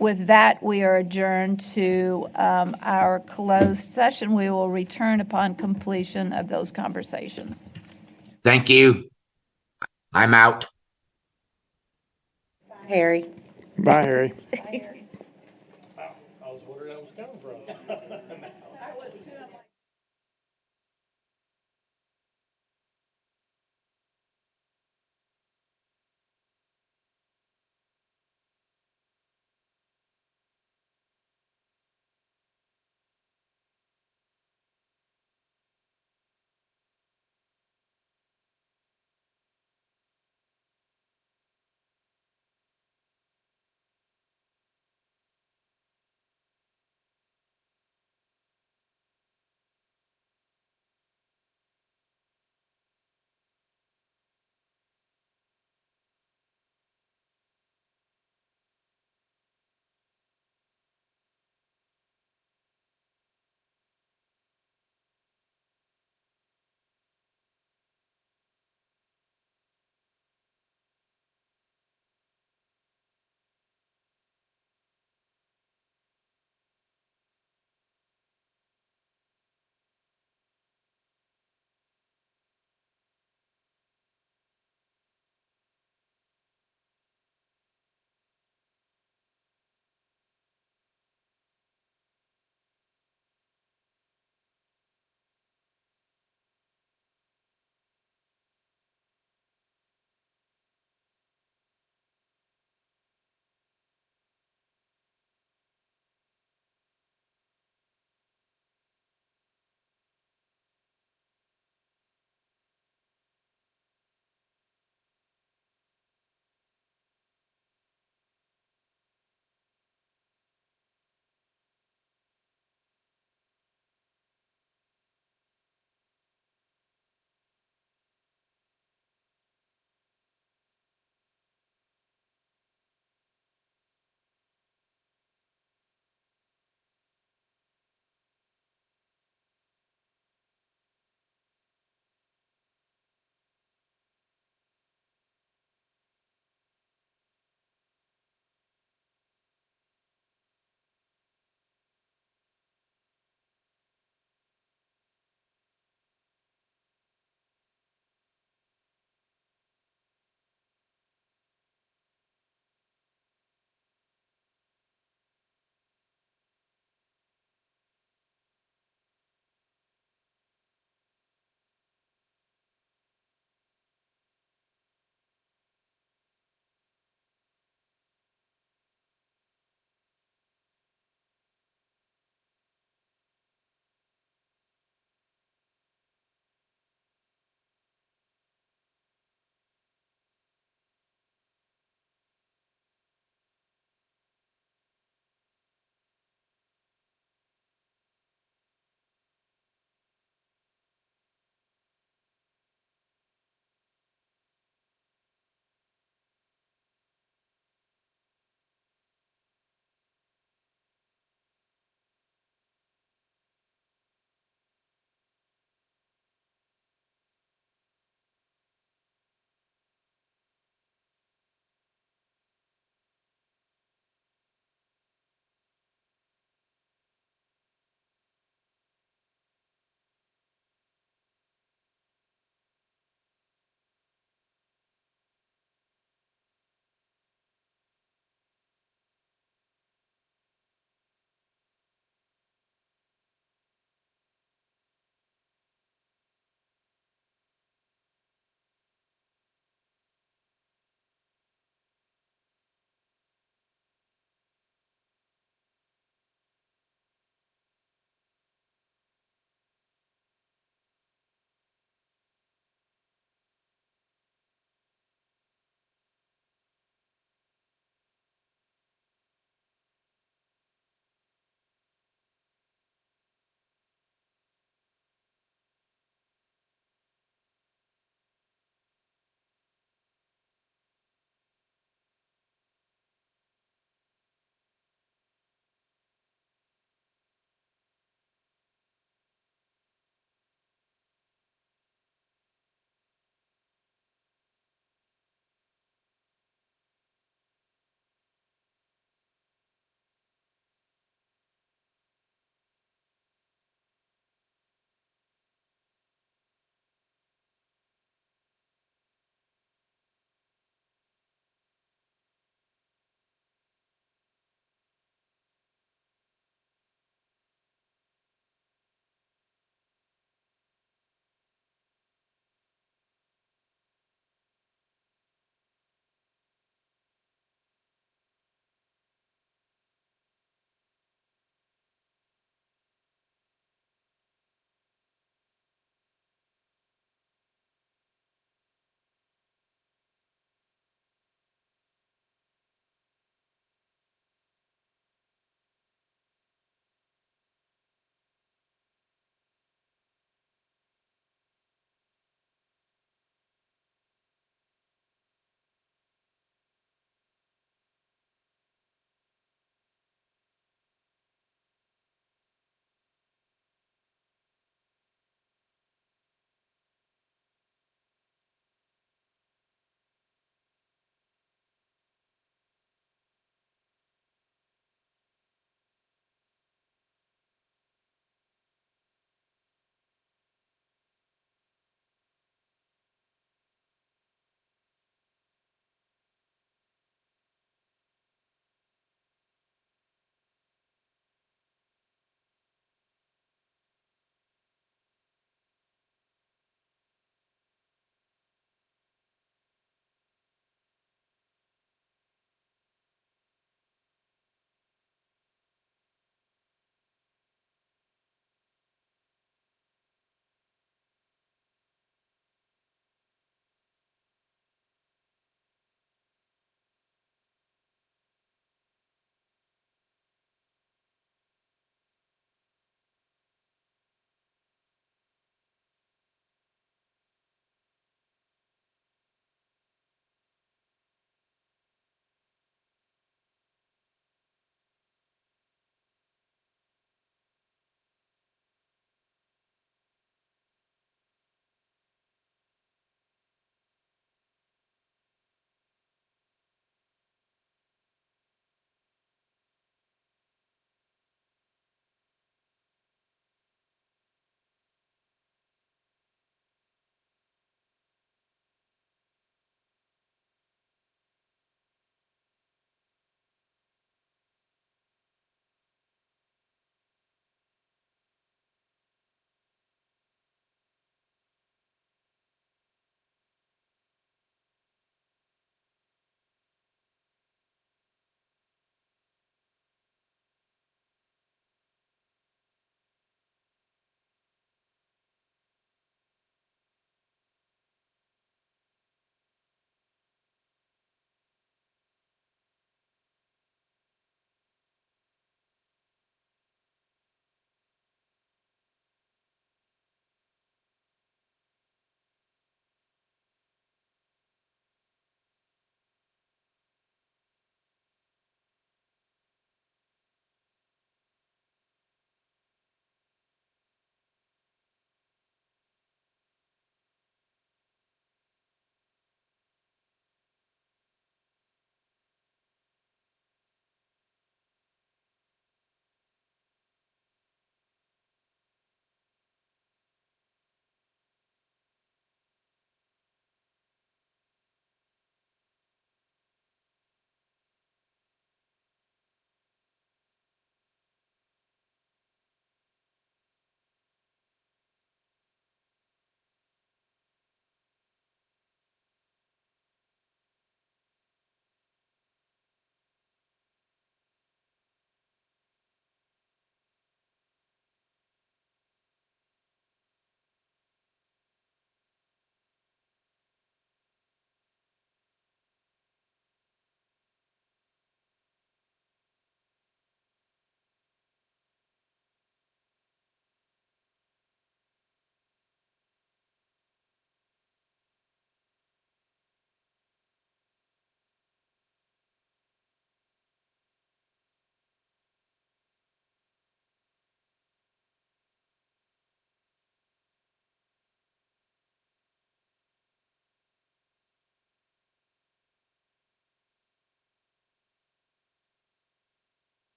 With that, we are adjourned to our closed session. We will return upon completion of those conversations. Thank you. I'm out. Harry. Bye, Harry. I was wondering where that was coming from.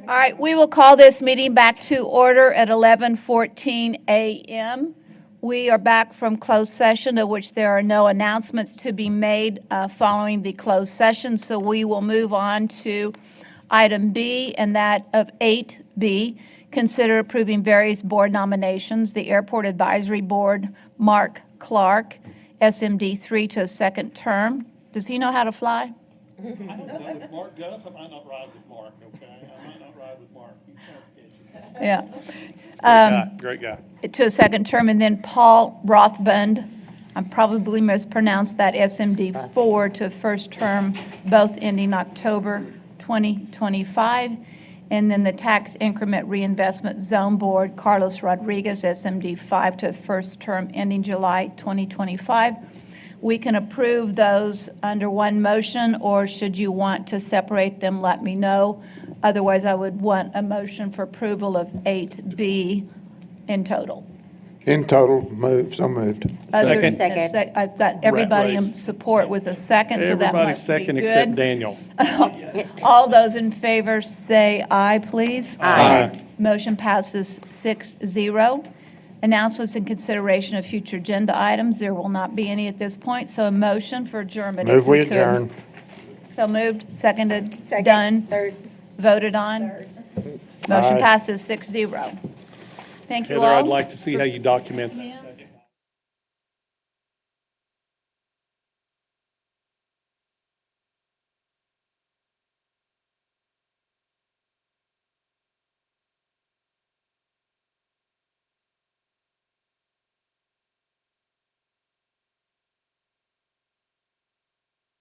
All right, we will call this meeting back to order at 11:14 a.m. We are back from closed session, of which there are no announcements to be made following the closed session, so we will move on to item B, and that of 8B, consider approving various board nominations. The Airport Advisory Board, Mark Clark, SMD 3 to a second term. Does he know how to fly? I don't know if Mark does. I might not ride with Mark, okay? I might not ride with Mark. He's kind of sketchy. Yeah. Great guy. To a second term, and then Paul Rothbund, I probably mispronounced that, SMD 4 to first term, both ending October 2025. And then the Tax Increment Reinvestment Zone Board, Carlos Rodriguez, SMD 5 to first term ending July 2025. We can approve those under one motion, or should you want to separate them, let me know. Otherwise, I would want a motion for approval of 8B in total. In total, so moved. Second. I've got everybody in support with a second, so that Everybody must be second except good. Daniel. All those in favor say aye, please. Aye. Motion passes 6-0. Announcements and consideration of future agenda items. There will not be any at this point, so a motion for adjournment. if Move we could. adjourn. So moved, seconded, done, voted on. Motion Aye. passes 6-0. Thank you Heather, all. I'd like to see how you document that.